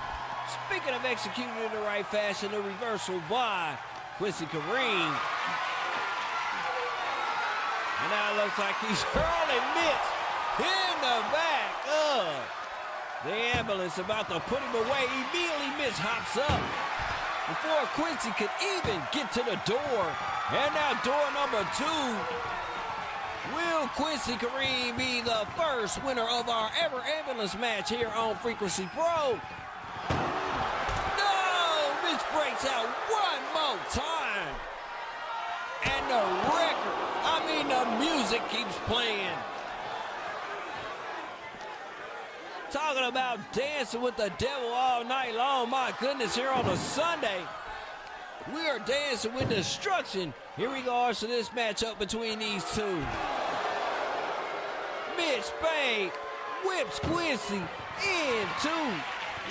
Speaker 6: Speaking of executed in the right fashion, the reversal by Quincy Kareem. And now it looks like he's hurling Mitch in the back of the ambulance, about to put him away. Immediately Mitch hops up before Quincy could even get to the door. And now door number 2. Will Quincy Kareem be the first winner of our ever ambulance match here on Frequency Pro? No! Mitch breaks out one more time. And the music keeps playing. Talking about dancing with the devil all night long. My goodness, here on a Sunday, we are dancing with destruction in regards to this matchup between these two. Mitch Bay whips Quincy into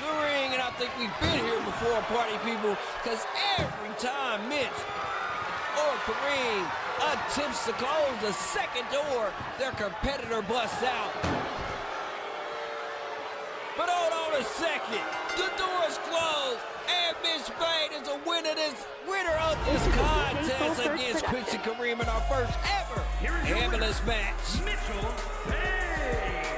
Speaker 6: the ring, and I think we've been here before, party people, because every time Mitch or Kareem attempts to close the second door, their competitor busts out. But hold on a second. The door is closed, and Mitch Bay is a winner of this contest against Quincy Kareem in our first ever ambulance match.
Speaker 8: Mitchell Bay.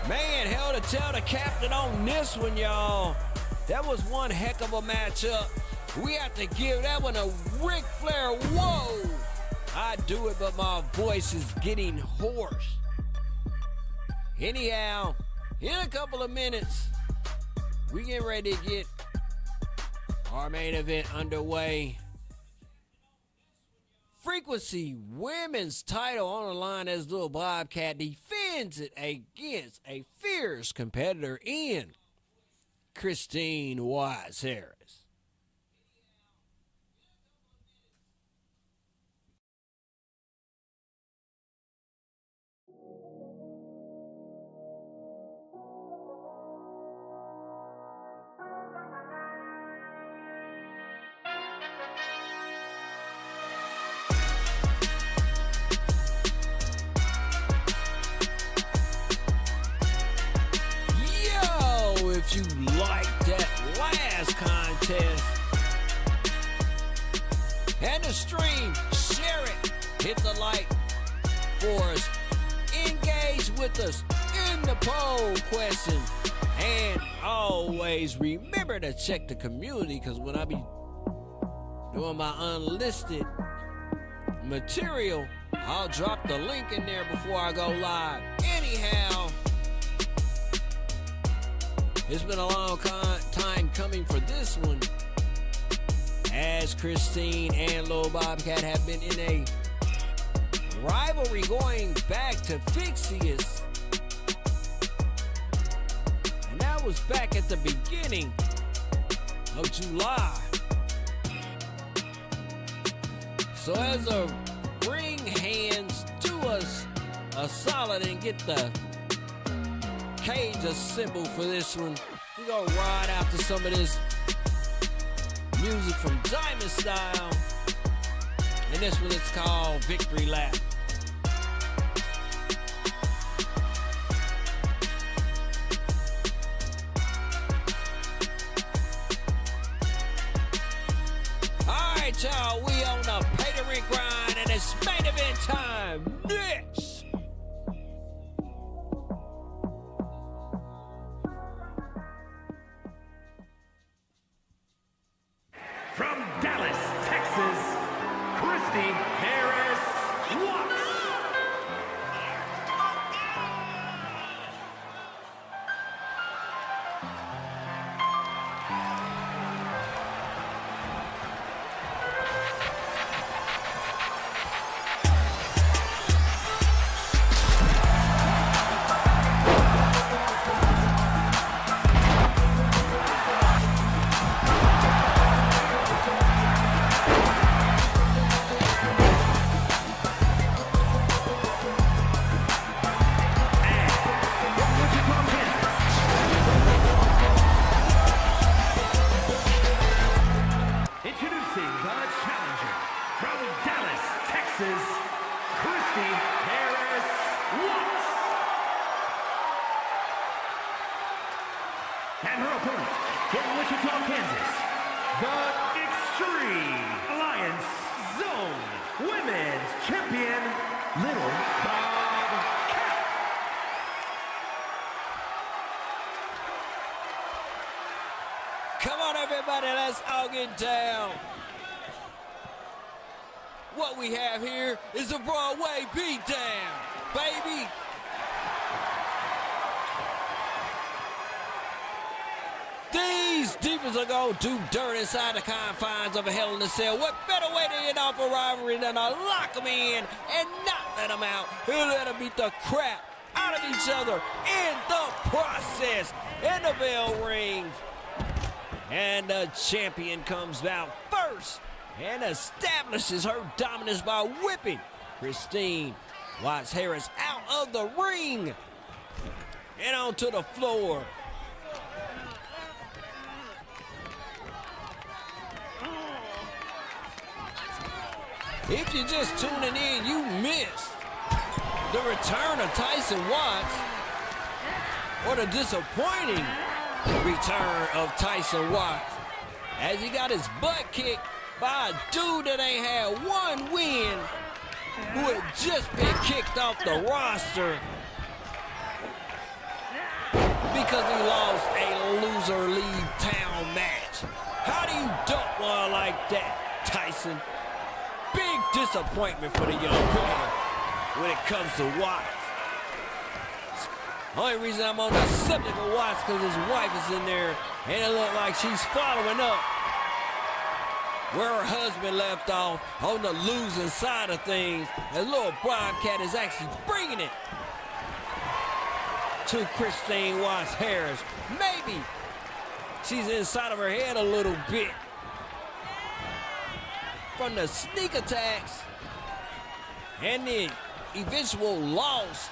Speaker 6: Man, hell to tell the captain on this one, y'all. That was one heck of a matchup. We have to give that one a Ric Flair whoa. I do it, but my voice is getting hoarse. Anyhow, in a couple of minutes, we get ready to get our main event underway. Frequency women's title on the line as Lil BobCat defends it against a fierce competitor in Christine Watts Harris. If you like that last contest and the stream, share it, hit the like for us, engage with us in the poll question, and always remember to check the community, because when I be doing my unlisted material, I'll drop the link in there before I go live. Anyhow, it's been a long time coming for this one, as Christine and Lil BobCat have been in a rivalry going back to Fixious. And that was back at the beginning of July. So as the ring hands do us a solid and get the cage assembled for this one, we gonna ride out to some of this music from Diamond Style, and this one is called Victory Lap. Alright y'all, we on the pay to ring grind, and it's main event time next.
Speaker 8: From Dallas, Texas, Christy Harris Watts. And her opponent from Wichita, Kansas, the Extreme Alliance Zone Women's Champion, Little BobCat.
Speaker 6: Come on, everybody, let's all get down. What we have here is a Broadway beatdown, baby. These demons are going to do dirt inside the confines of a Hell in a Cell. What better way to end off a rivalry than to lock them in and not let them out and let them beat the crap out of each other in the process. And the bell rings. And the champion comes out first and establishes her dominance by whipping Christine Watts Harris out of the ring and onto the floor. If you're just tuning in, you missed the return of Tyson Watts, or the disappointing return of Tyson Watts, as he got his butt kicked by a dude that ain't had one win, who had just been kicked off the roster because he lost a loser leave town match. How do you dump one like that, Tyson? Big disappointment for the young player when it comes to Watts. Only reason I'm on the subject of Watts because his wife is in there, and it looked like she's following up where her husband left off on the losing side of things. And little BobCat is actually bringing it to Christine Watts Harris. Maybe she's inside of her head a little bit from the sneak attacks and the eventual loss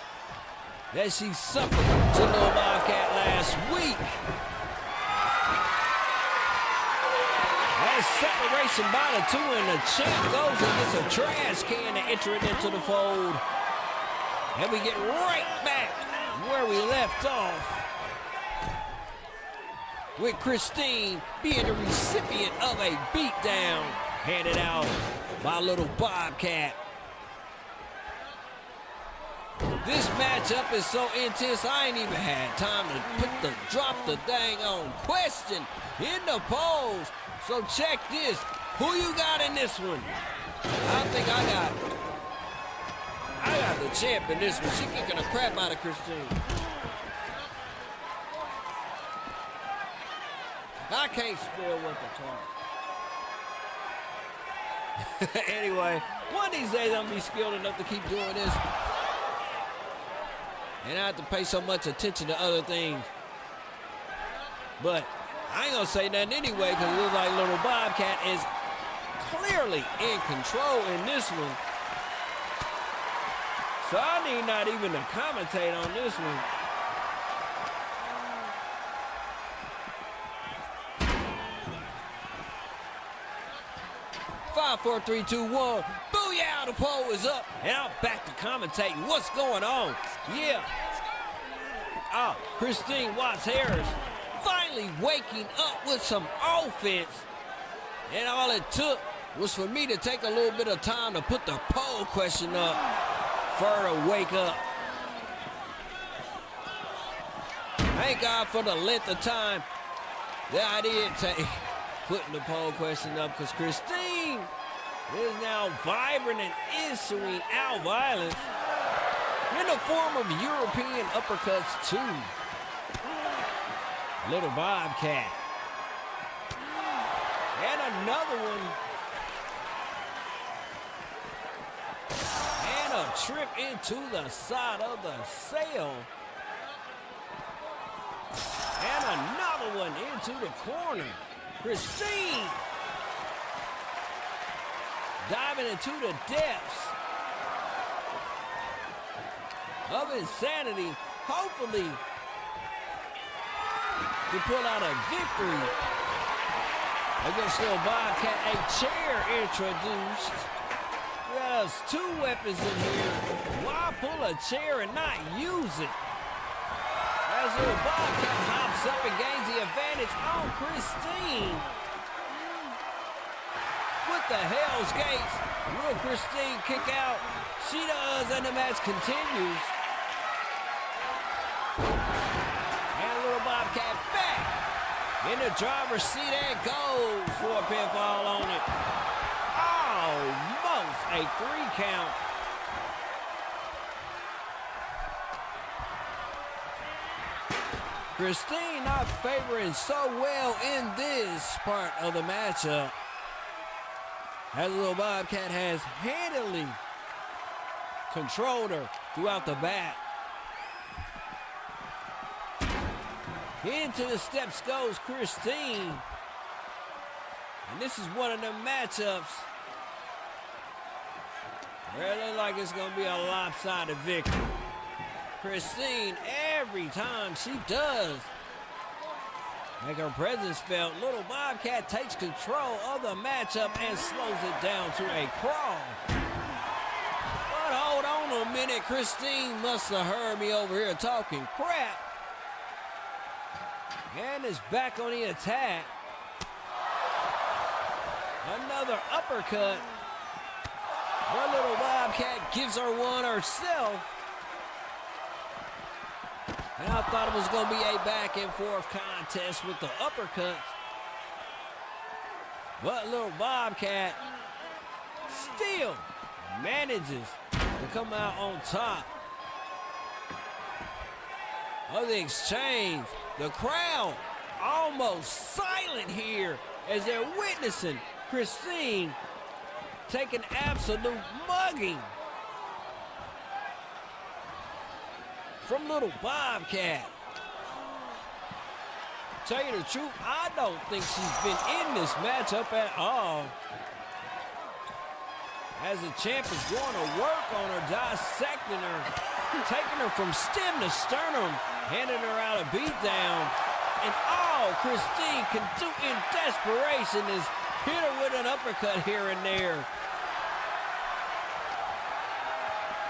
Speaker 6: that she suffered to little BobCat last week. As separation by the two, and the champ goes and gets a trash can to enter it into the fold. And we get right back where we left off, with Christine being the recipient of a beatdown handed out by little BobCat. This matchup is so intense, I ain't even had time to drop the dang on question in the polls. So check this. Who you got in this one? I think I got the champ in this one. She kicking the crap out of Christine. I can't spell what the talk. Anyway, one of these days I'm gonna be skilled enough to keep doing this, and I have to pay so much attention to other things. But I ain't gonna say nothing anyway, because it looks like little BobCat is clearly in control in this one. So I need not even to commentate on this one. 5, 4, 3, 2, 1. Booyah, the poll is up, and I'm back to commentating what's going on. Yeah. Christine Watts Harris finally waking up with some offense. And all it took was for me to take a little bit of time to put the poll question up for her to wake up. Thank God for the length of time that I did take putting the poll question up, because Christine is now vibrant and issuing out violence in the form of European uppercuts too. Little BobCat. And another one. And a trip into the side of the sail. And another one into the corner. Christine diving into the depths of insanity, hopefully to pull out a victory against little BobCat. A chair introduced. There's two weapons in here. Why pull a chair and not use it? As little BobCat hops up and gains the advantage on Christine. With the Hell's Gates, will Christine kick out? She does, and the match continues. And little BobCat back in the driver's seat and goes for a pinfall on it. Almost a 3 count. Christine not favoring so well in this part of the matchup, as little BobCat has handily controlled her throughout the bat. Into the steps goes Christine. And this is one of the matchups where it looks like it's going to be a lopsided victory. Christine, every time she does make her presence felt, little BobCat takes control of the matchup and slows it down to a crawl. But hold on a minute, Christine must have heard me over here talking crap. And is back on the attack. Another uppercut. But little BobCat gives her one herself. And I thought it was going to be a back and forth contest with the uppercuts. But little BobCat still manages to come out on top of the exchange. The crowd almost silent here as they're witnessing Christine take an absolute mugging from little BobCat. Tell you the truth, I don't think she's been in this matchup at all. As the champ is going to work on her, dissecting her, taking her from stem to sternum, handing her out a beatdown. And all Christine can do in desperation is hit her with an uppercut here and there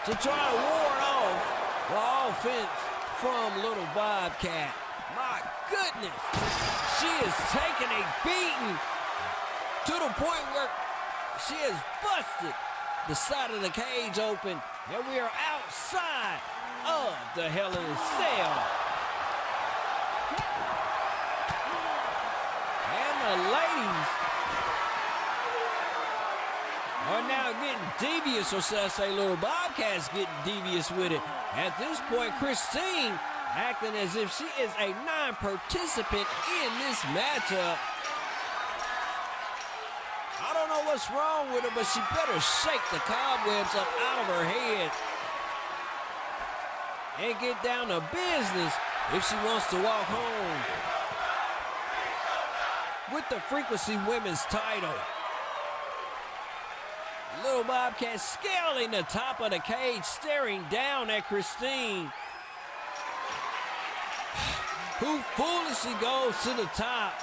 Speaker 6: to try to ward off the offense from little BobCat. My goodness, she is taking a beating to the point where she has busted the side of the cage open, and we are outside of the Hell in a Cell. And the ladies are now getting devious, or should I say little BobCat's getting devious with it. At this point, Christine acting as if she is a non-participant in this matchup. I don't know what's wrong with her, but she better shake the cobwebs up out of her head and get down to business if she wants to walk home with the Frequency Women's title. Little BobCat scaling the top of the cage, staring down at Christine, who foolishly goes to the top.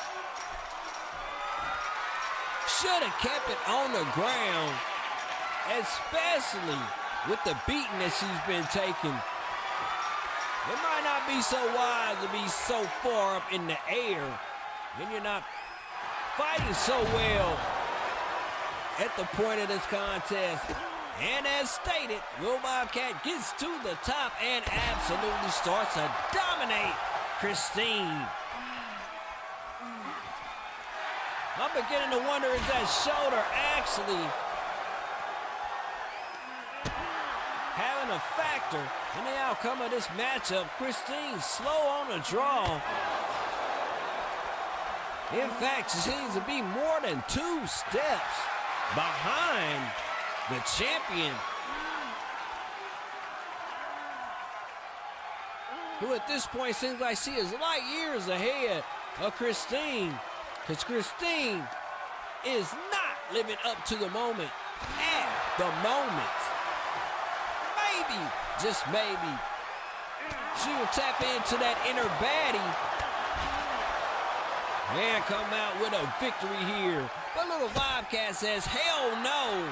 Speaker 6: Should have kept it on the ground, especially with the beating that she's been taking. It might not be so wise to be so far up in the air when you're not fighting so well at the point of this contest. And as stated, Lil BobCat gets to the top and absolutely starts to dominate Christine. I'm beginning to wonder if that shoulder actually having a factor in the outcome of this matchup. Christine slow on the draw. In fact, she seems to be more than 2 steps behind the champion, who at this point seems like she is light years ahead of Christine, because Christine is not living up to the moment at the moment. Maybe, just maybe, she will tap into that inner baddie and come out with a victory here. But little BobCat says, hell no.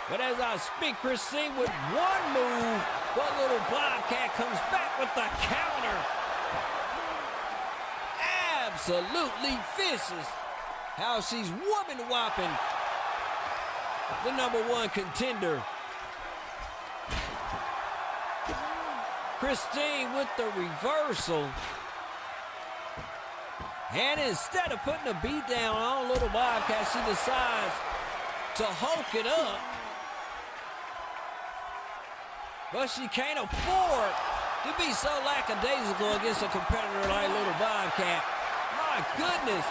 Speaker 6: But as I speak, Christine with one move, but little BobCat comes back with the counter. Absolutely vicious. How she's woman whopping the #1 contender. Christine with the reversal. And instead of putting a beat down on little BobCat, she decides to hulk it up. But she can't afford to be so lackadaisical against a competitor like little BobCat. My goodness,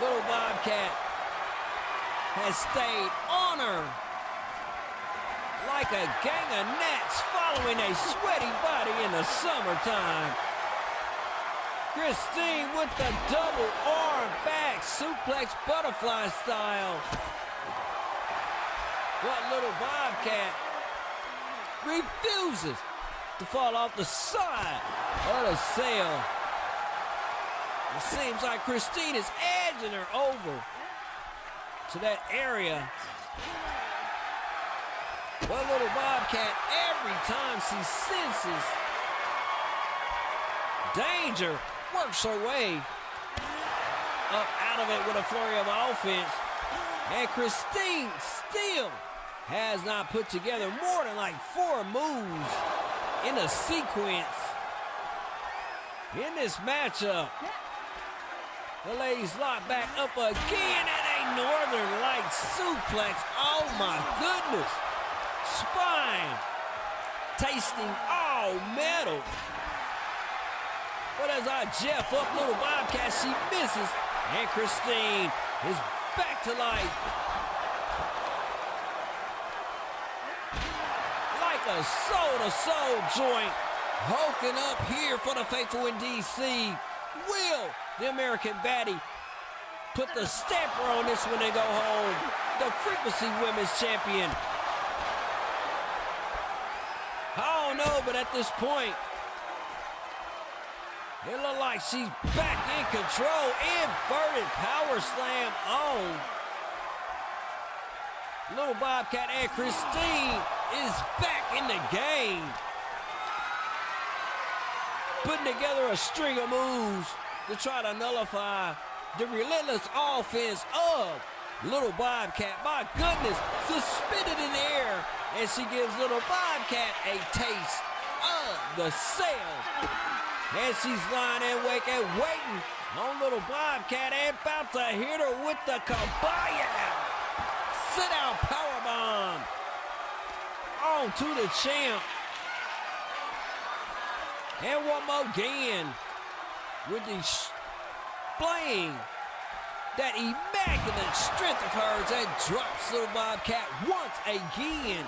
Speaker 6: little BobCat has stayed on her like a gang of gnats following a sweaty body in the summertime. Christine with the double arm back suplex butterfly style. But little BobCat refuses to fall off the side of the cell. It seems like Christine is edging her over to that area. But little BobCat, every time she senses danger, works her way up out of it with a flurry of offense. And Christine still has not put together more than like 4 moves in a sequence in this matchup. The ladies lock back up again at a Northern Light suplex. Oh my goodness. Spine tasting all metal. But as I jeff up little BobCat, she misses. And Christine is back to life. Like a soul-to-soul joint. Hulking up here for the faithful in D.C. Will the American baddie put the stamper on this when they go home? The Frequency Women's Champion. I don't know, but at this point, it looks like she's back in control. Inverted power slam on. Little BobCat and Christine is back in the game. Putting together a string of moves to try to nullify the relentless offense of little BobCat. My goodness, suspended in the air. And she gives little BobCat a taste of the cell. And she's lying in wake and waiting on little BobCat and about to hit her with the kabaya. Sit down powerbomb. On to the champ. And one more again with displaying that immaculate strength of hers and drops little BobCat once again.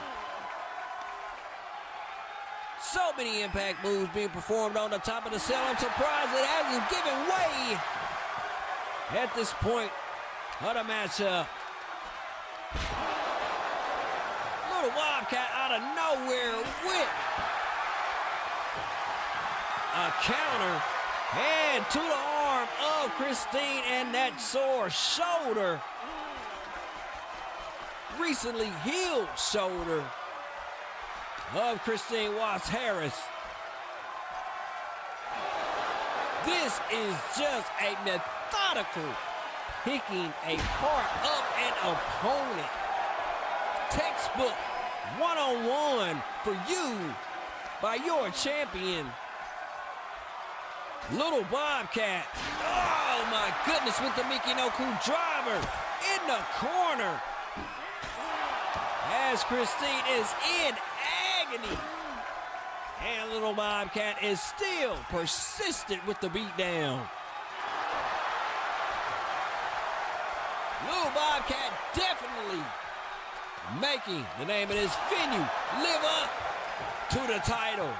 Speaker 6: So many impact moves being performed on the top of the cell. I'm surprised it hasn't given way at this point of the matchup. Little BobCat out of nowhere with a counter and to the arm of Christine and that sore shoulder. Recently healed shoulder of Christine Watts Harris. This is just a methodical picking apart of an opponent. Textbook one-on-one for you by your champion, little BobCat. Oh my goodness, with the Mickey No-Ku driver in the corner. As Christine is in agony And little BobCat is still persistent with the beatdown. Little BobCat definitely making the name of this venue live up to the title.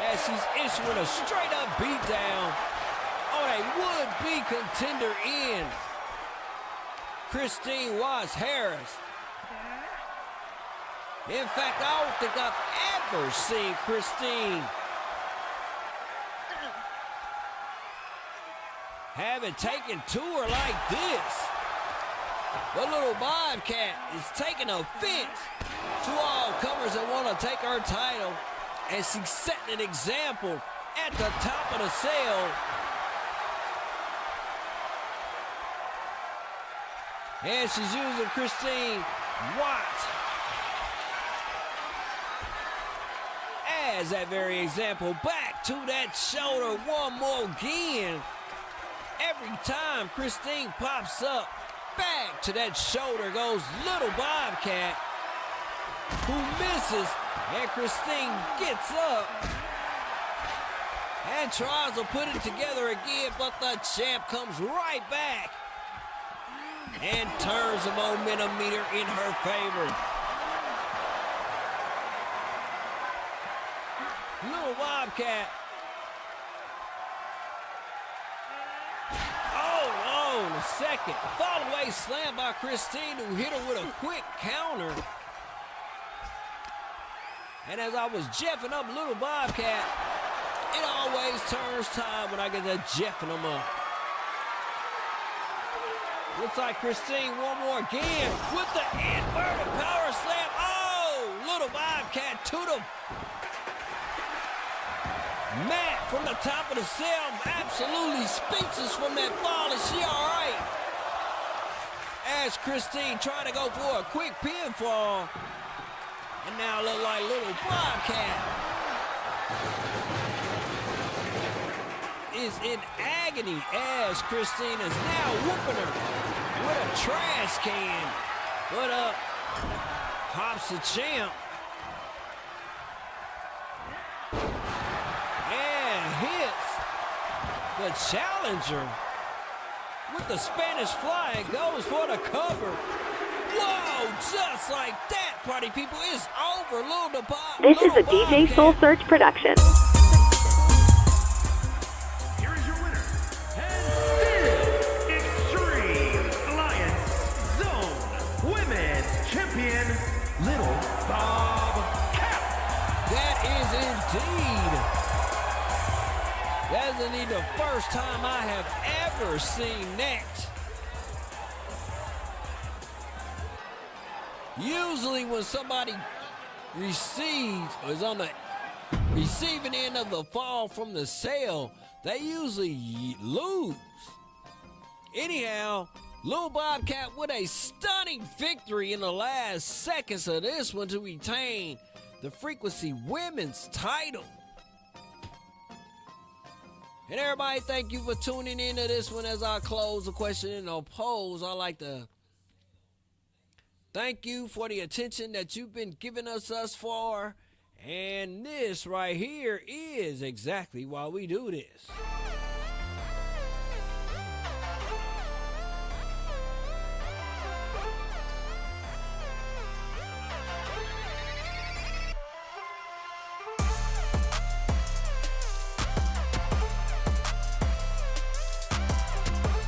Speaker 6: As she's issuing a straight up beatdown on a would-be contender in Christine Watts Harris. In fact, I don't think I've ever seen Christine have it taken to her like this. But little BobCat is taking offense to all comers that want to take her title, and she's setting an example at the top of the cell. And she's using Christine Watts as that very example. Back to that shoulder one more again. Every time Christine pops up, back to that shoulder goes little BobCat, who misses, and Christine gets up and tries to put it together again, but the champ comes right back and turns the momentum meter in her favor. Little BobCat. Oh, in a second. Fall away slam by Christine, who hit her with a quick counter. And as I was jeffing up little BobCat, it always turns time when I get to jeffing them up. Looks like Christine one more again with the inverted power slam. Oh, little BobCat to the mat from the top of the cell. Absolutely speechless from that fall. Is she all right? As Christine trying to go for a quick pinfall. And now look like little BobCat is in agony as Christine is now whooping her with a trash can. But up hops the champ. And hits the challenger with the Spanish fly and goes for the cover. Whoa, just like that, party people, is over.
Speaker 9: This is a DJ Soul Search production.
Speaker 8: Here is your winner, and still Extreme Alliance Zone Women's Champion, Little BobCat.
Speaker 6: That is indeed. That is indeed the first time I have ever seen that. Usually when somebody receives or is on the receiving end of the fall from the cell, they usually lose. Anyhow, Lil BobCat with a stunning victory in the last seconds of this one to retain the Frequency Women's title. And everybody, thank you for tuning into this one. As I close the question and the polls, I like to thank you for the attention that you've been giving us thus far. And this right here is exactly why we do this.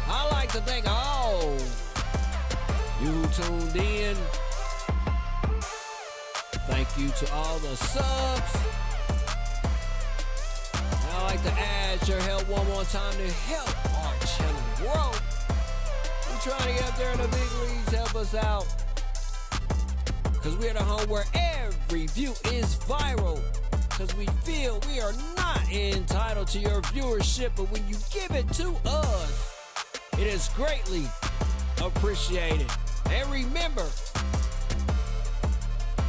Speaker 6: I like to thank all you tuned in. Thank you to all the subs. And I'd like to ask your help one more time to help our channel grow. We're trying to get up there in the big leagues. Help us out. Because we're the home where every view is viral. Because we feel we are not entitled to your viewership, but when you give it to us, it is greatly appreciated. And remember,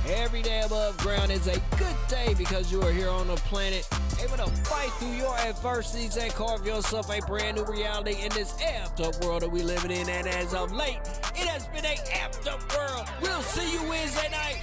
Speaker 6: every day above ground is a good day because you are here on the planet, able to fight through your adversities and carve yourself a brand new reality in this amped up world that we living in. And as of late, it has been a amped up world. We'll see you Wednesday night.